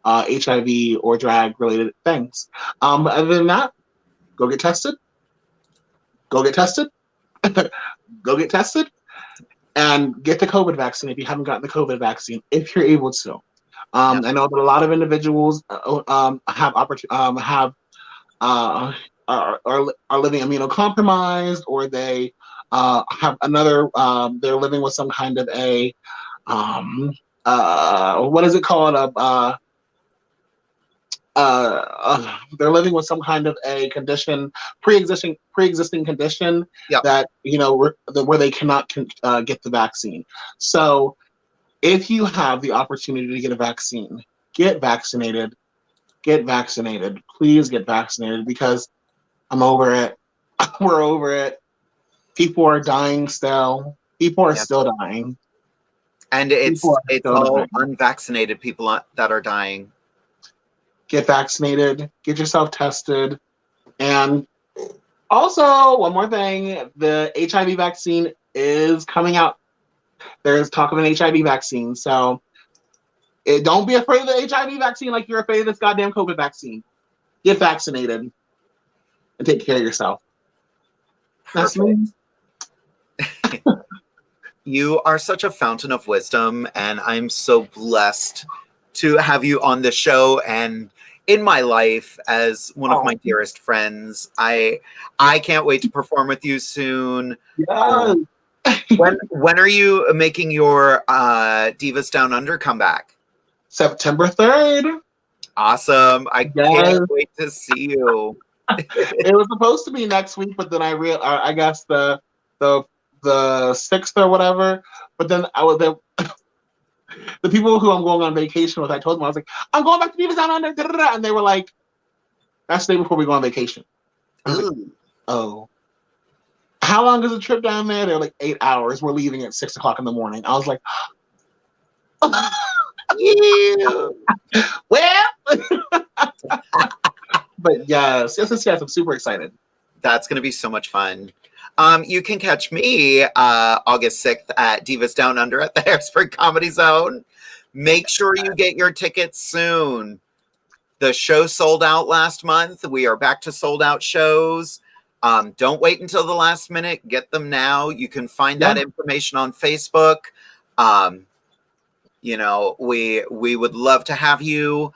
F: HIV or drag related things. Other than that, go get tested. go get tested. Go get tested and get the COVID vaccine if you haven't gotten the COVID vaccine, if you're able to. I know that a lot of individuals are living immunocompromised, or they have another. They're living with some kind of a what is it called? They're living with some kind of a condition, pre-existing condition that where they cannot get the vaccine. So, if you have the opportunity to get a vaccine, get vaccinated. Get vaccinated. Please get vaccinated, because I'm over it. We're over it. People are dying still. People are still dying.
E: And it's all unvaccinated people that are dying.
F: Get vaccinated. Get yourself tested. And also, one more thing, the HIV vaccine is coming out. There's talk of an HIV vaccine. So don't be afraid of the HIV vaccine like you're afraid of this goddamn COVID vaccine. Get vaccinated and take care of yourself. That's me.
E: You are such a fountain of wisdom, and I'm so blessed to have you on the show and in my life as one of my dearest friends. I can't wait to perform with you soon.
F: Yes.
E: When are you making your Divas Down Under comeback?
F: September 3rd.
E: Awesome. I can't wait to see you.
F: It was supposed to be next week, but then I guess the 6th or whatever. But then the people who I'm going on vacation with, I told them, I was like, I'm going back to Divas Down Under, and they were like, that's the day before we go on vacation. I was like, oh. How long is the trip down there? They're like 8 hours. We're leaving at 6 o'clock in the morning. I was like, yeah. Well, but yes, I'm super excited.
E: That's going to be so much fun. You can catch me August 6th at Divas Down Under at the Harrisburg Comedy Zone. Make sure you get your tickets soon. The show sold out last month. We are back to sold out shows. Don't wait until the last minute. Get them now. You can find that information on Facebook. We would love to have you.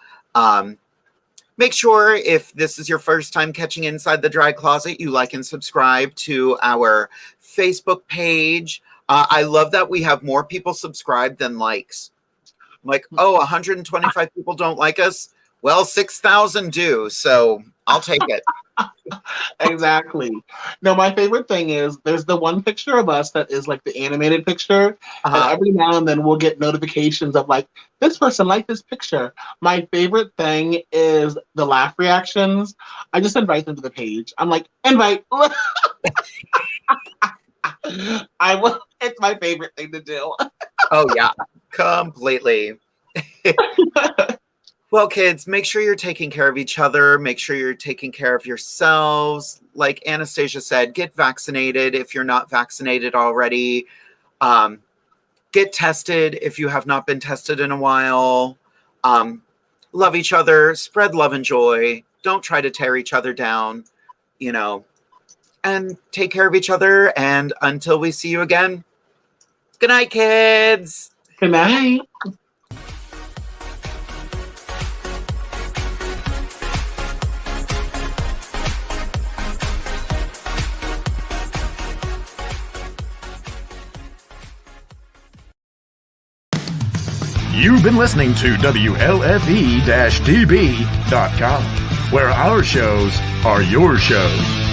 E: Make sure, if this is your first time catching Inside the Drag Closet, you like and subscribe to our Facebook page. I love that we have more people subscribed than likes. I'm like, 125 people don't like us. Well, 6,000 do, so I'll take it.
F: Exactly. No, my favorite thing is there's the one picture of us that is like the animated picture. And every now and then we'll get notifications of like, this person liked this picture. My favorite thing is the laugh reactions. I just invite them to the page. I'm like, invite. It's my favorite thing to do.
E: Oh, yeah, completely. Well, kids, make sure you're taking care of each other. Make sure you're taking care of yourselves. Like Anastasia said, get vaccinated if you're not vaccinated already. Get tested if you have not been tested in a while. Love each other. Spread love and joy. Don't try to tear each other down, and take care of each other. And until we see you again, good night, kids.
F: Good night.
J: You've been listening to WLFE-DB.com, where our shows are your shows.